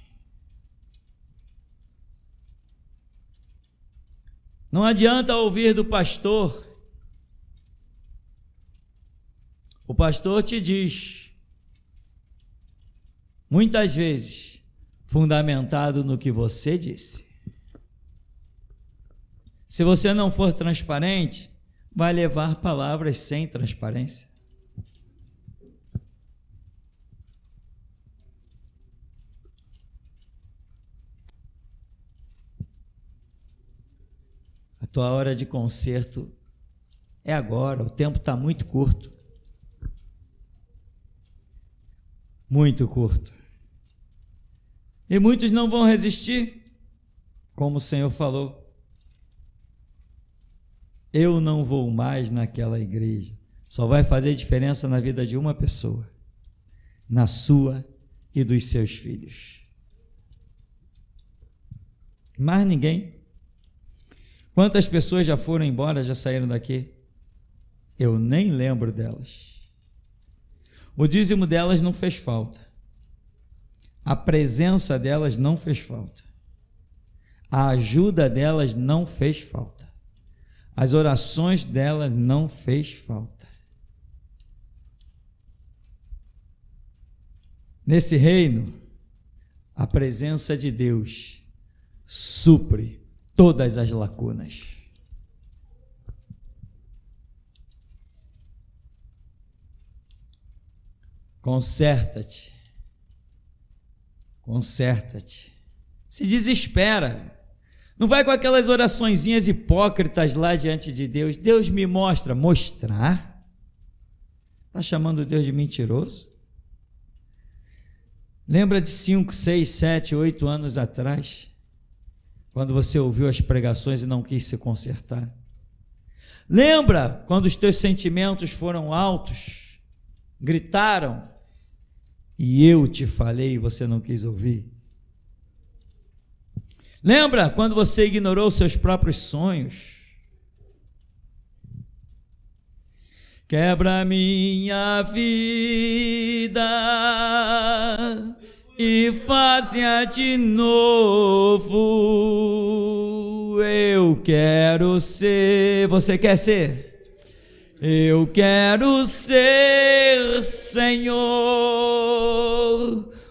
Não adianta ouvir do pastor. O pastor te diz, muitas vezes, fundamentado no que você disse. Se você não for transparente, vai levar palavras sem transparência. A tua hora de conserto é agora, o tempo está muito curto. Muito curto. E muitos não vão resistir, como o Senhor falou. Eu não vou mais naquela igreja. Só vai fazer diferença na vida de uma pessoa, na sua e dos seus filhos. Mais ninguém. Quantas pessoas já foram embora, já saíram daqui? Eu nem lembro delas. O dízimo delas não fez falta. A presença delas não fez falta. A ajuda delas não fez falta. As orações delas não fez falta. Nesse reino, a presença de Deus supre todas as lacunas. Conserta-te. Conserta-te. Se desespera. Não vai com aquelas oraçõezinhas hipócritas lá diante de Deus. Deus me mostra. Mostrar? Está chamando Deus de mentiroso? Lembra de 5, 6, 7, 8 anos atrás, quando você ouviu as pregações e não quis se consertar? Lembra quando os teus sentimentos foram altos, gritaram, e eu te falei e você não quis ouvir? Lembra quando você ignorou seus próprios sonhos? Quebra minha vida e faz-a de novo. Eu quero ser. Você quer ser? Eu quero ser, Senhor,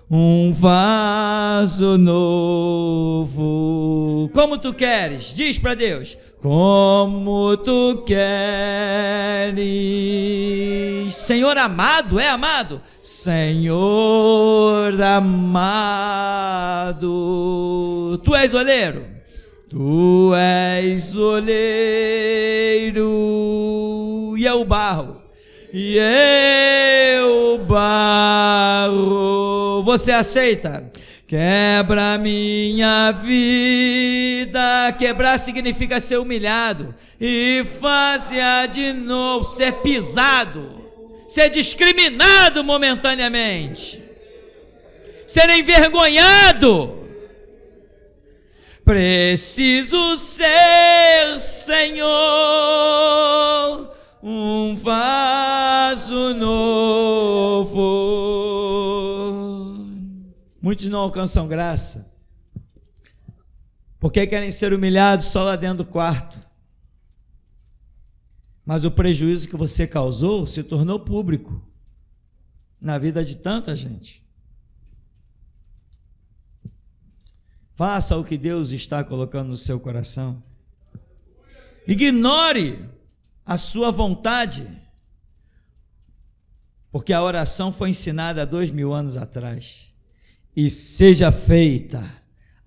um vaso novo. Como tu queres? Diz para Deus. Como tu queres. Senhor amado, é amado? Senhor amado. Tu és oleiro? Tu és oleiro. E eu barro. E eu barro. Você aceita? Quebra minha vida. Quebrar significa ser humilhado. E faz-a de novo, ser pisado, ser discriminado momentaneamente, ser envergonhado. Preciso ser, Senhor, um vaso novo. Muitos não alcançam graça porque querem ser humilhados só lá dentro do quarto. Mas o prejuízo que você causou se tornou público na vida de tanta gente. Faça o que Deus está colocando no seu coração. Ignore a sua vontade, porque a oração foi ensinada há 2000 anos atrás. E seja feita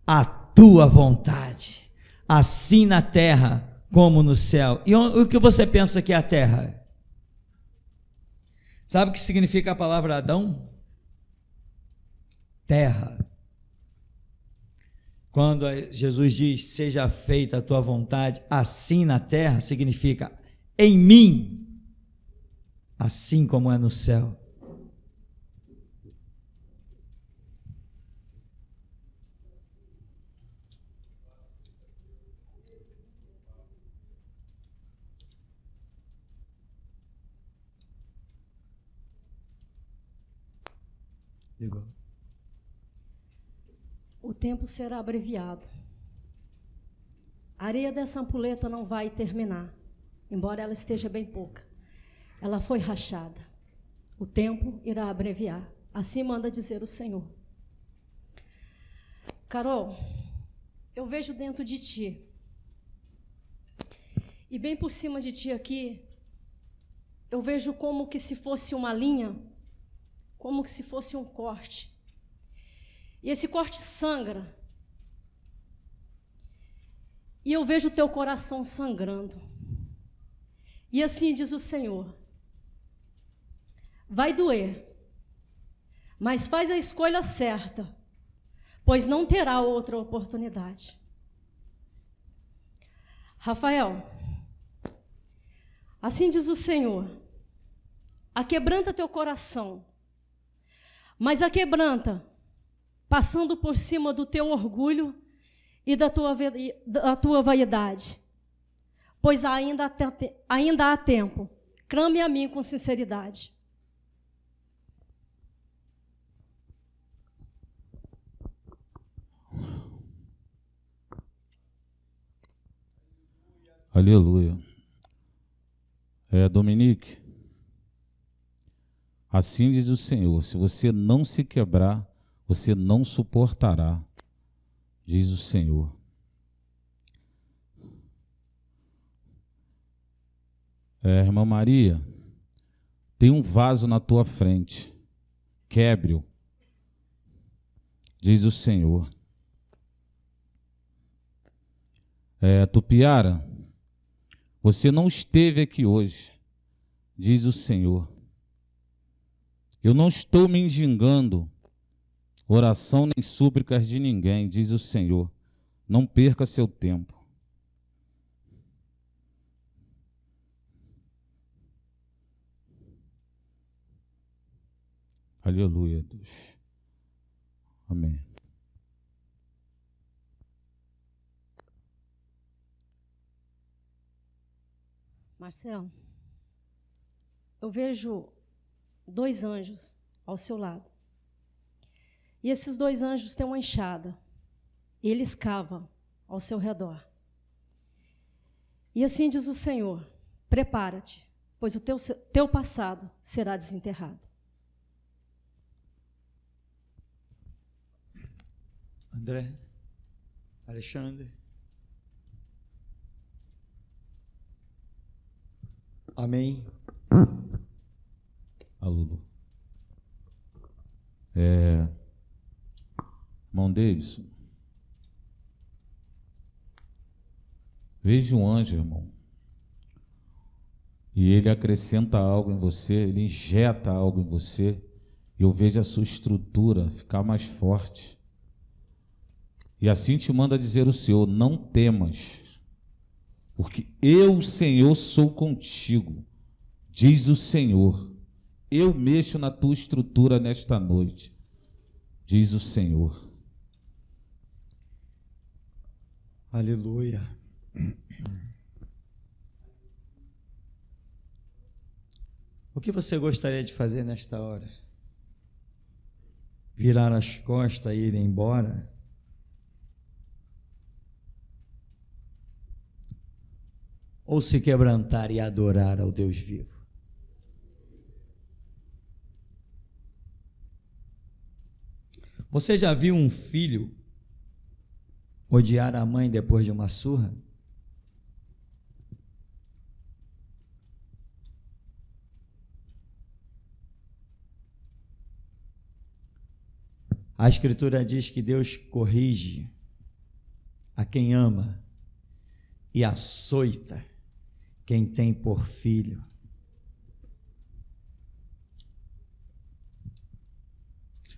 a tua vontade, assim na terra como no céu. E o que você pensa que é a terra? Sabe o que significa a palavra Adão? Terra. Quando Jesus diz, seja feita a tua vontade, assim na terra, significa em mim, assim como é no céu. O tempo será abreviado. A areia dessa ampulheta não vai terminar, embora ela esteja bem pouca. Ela foi rachada. O tempo irá abreviar. Assim manda dizer o Senhor. Carol, eu vejo dentro de ti, e bem por cima de ti aqui, eu vejo como que se fosse uma linha, como que se fosse um corte. E esse corte sangra. E eu vejo o teu coração sangrando. E assim diz o Senhor: vai doer, mas faz a escolha certa, pois não terá outra oportunidade. Rafael, assim diz o Senhor: aquebranta teu coração, mas aquebranta passando por cima do teu orgulho e da tua vaidade, pois ainda há tempo. Clame a mim com sinceridade. Aleluia. Dominique, assim diz o Senhor: se você não se quebrar, você não suportará, diz o Senhor. Irmã Maria, tem um vaso na tua frente, quebre-o, diz o Senhor. Tupiara, você não esteve aqui hoje, diz o Senhor. Eu não estou mendigando oração nem súplicas de ninguém, diz o Senhor. Não perca seu tempo. Aleluia, Deus. Amém. Marcelo, eu vejo 2 anjos ao seu lado. E esses 2 anjos têm uma enxada. E eles cavam ao seu redor. E assim diz o Senhor: prepara-te, pois o teu passado será desenterrado. André, Alexandre. Amém. Alô. Irmão Davidson, veja um anjo, irmão, e ele acrescenta algo em você, ele injeta algo em você, e eu vejo a sua estrutura ficar mais forte. E assim te manda dizer o Senhor: não temas, porque eu, Senhor, sou contigo, diz o Senhor. Eu mexo na tua estrutura nesta noite, diz o Senhor. Aleluia. O que você gostaria de fazer nesta hora? Virar as costas e ir embora? Ou se quebrantar e adorar ao Deus vivo? Você já viu um filho odiar a mãe depois de uma surra? A Escritura diz que Deus corrige a quem ama e açoita quem tem por filho.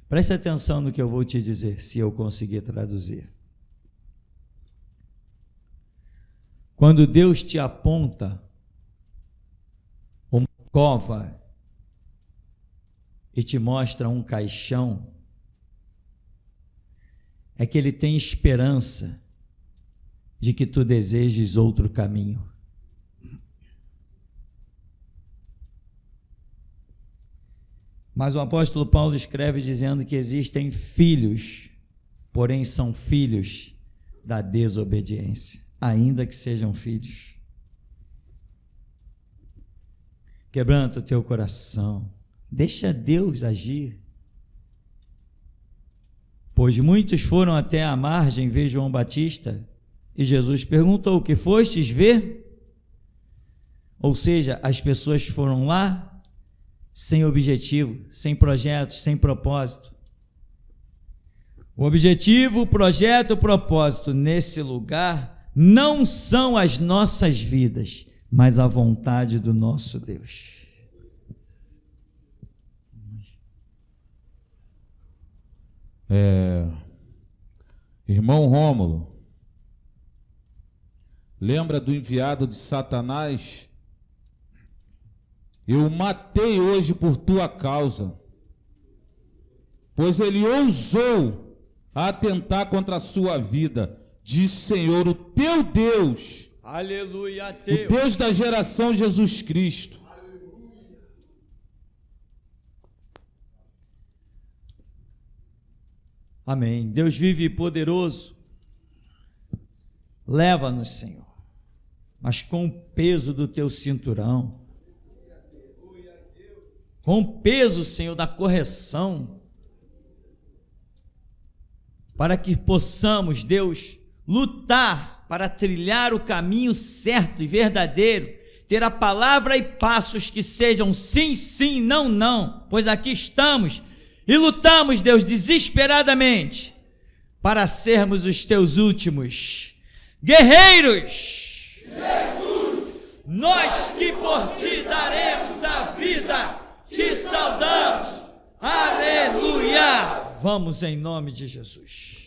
Preste atenção no que eu vou te dizer, se eu conseguir traduzir. Quando Deus te aponta uma cova e te mostra um caixão, é que Ele tem esperança de que tu desejes outro caminho. Mas o apóstolo Paulo escreve dizendo que existem filhos, porém são filhos da desobediência, ainda que sejam filhos. Quebranta o teu coração, deixa Deus agir. Pois muitos foram até a margem ver João Batista, e Jesus perguntou: o que fostes ver? Ou seja, as pessoas foram lá sem objetivo, sem projetos, sem propósito. O objetivo, o projeto, o propósito nesse lugar não são as nossas vidas, mas a vontade do nosso Deus. Irmão Rômulo, lembra do enviado de Satanás? Eu o matei hoje por tua causa, pois ele ousou atentar contra a sua vida, diz o Senhor, o teu Deus. Aleluia, o Deus da geração Jesus Cristo. Amém. Deus vive e poderoso. Leva-nos, Senhor, mas com o peso do teu cinturão, com o peso, Senhor, da correção, para que possamos, Deus, lutar para trilhar o caminho certo e verdadeiro, ter a palavra e passos que sejam sim, sim, não, não, pois aqui estamos e lutamos, Deus, desesperadamente para sermos os teus últimos guerreiros. Jesus! Nós que por ti daremos a vida, te saudamos. Aleluia! Vamos em nome de Jesus.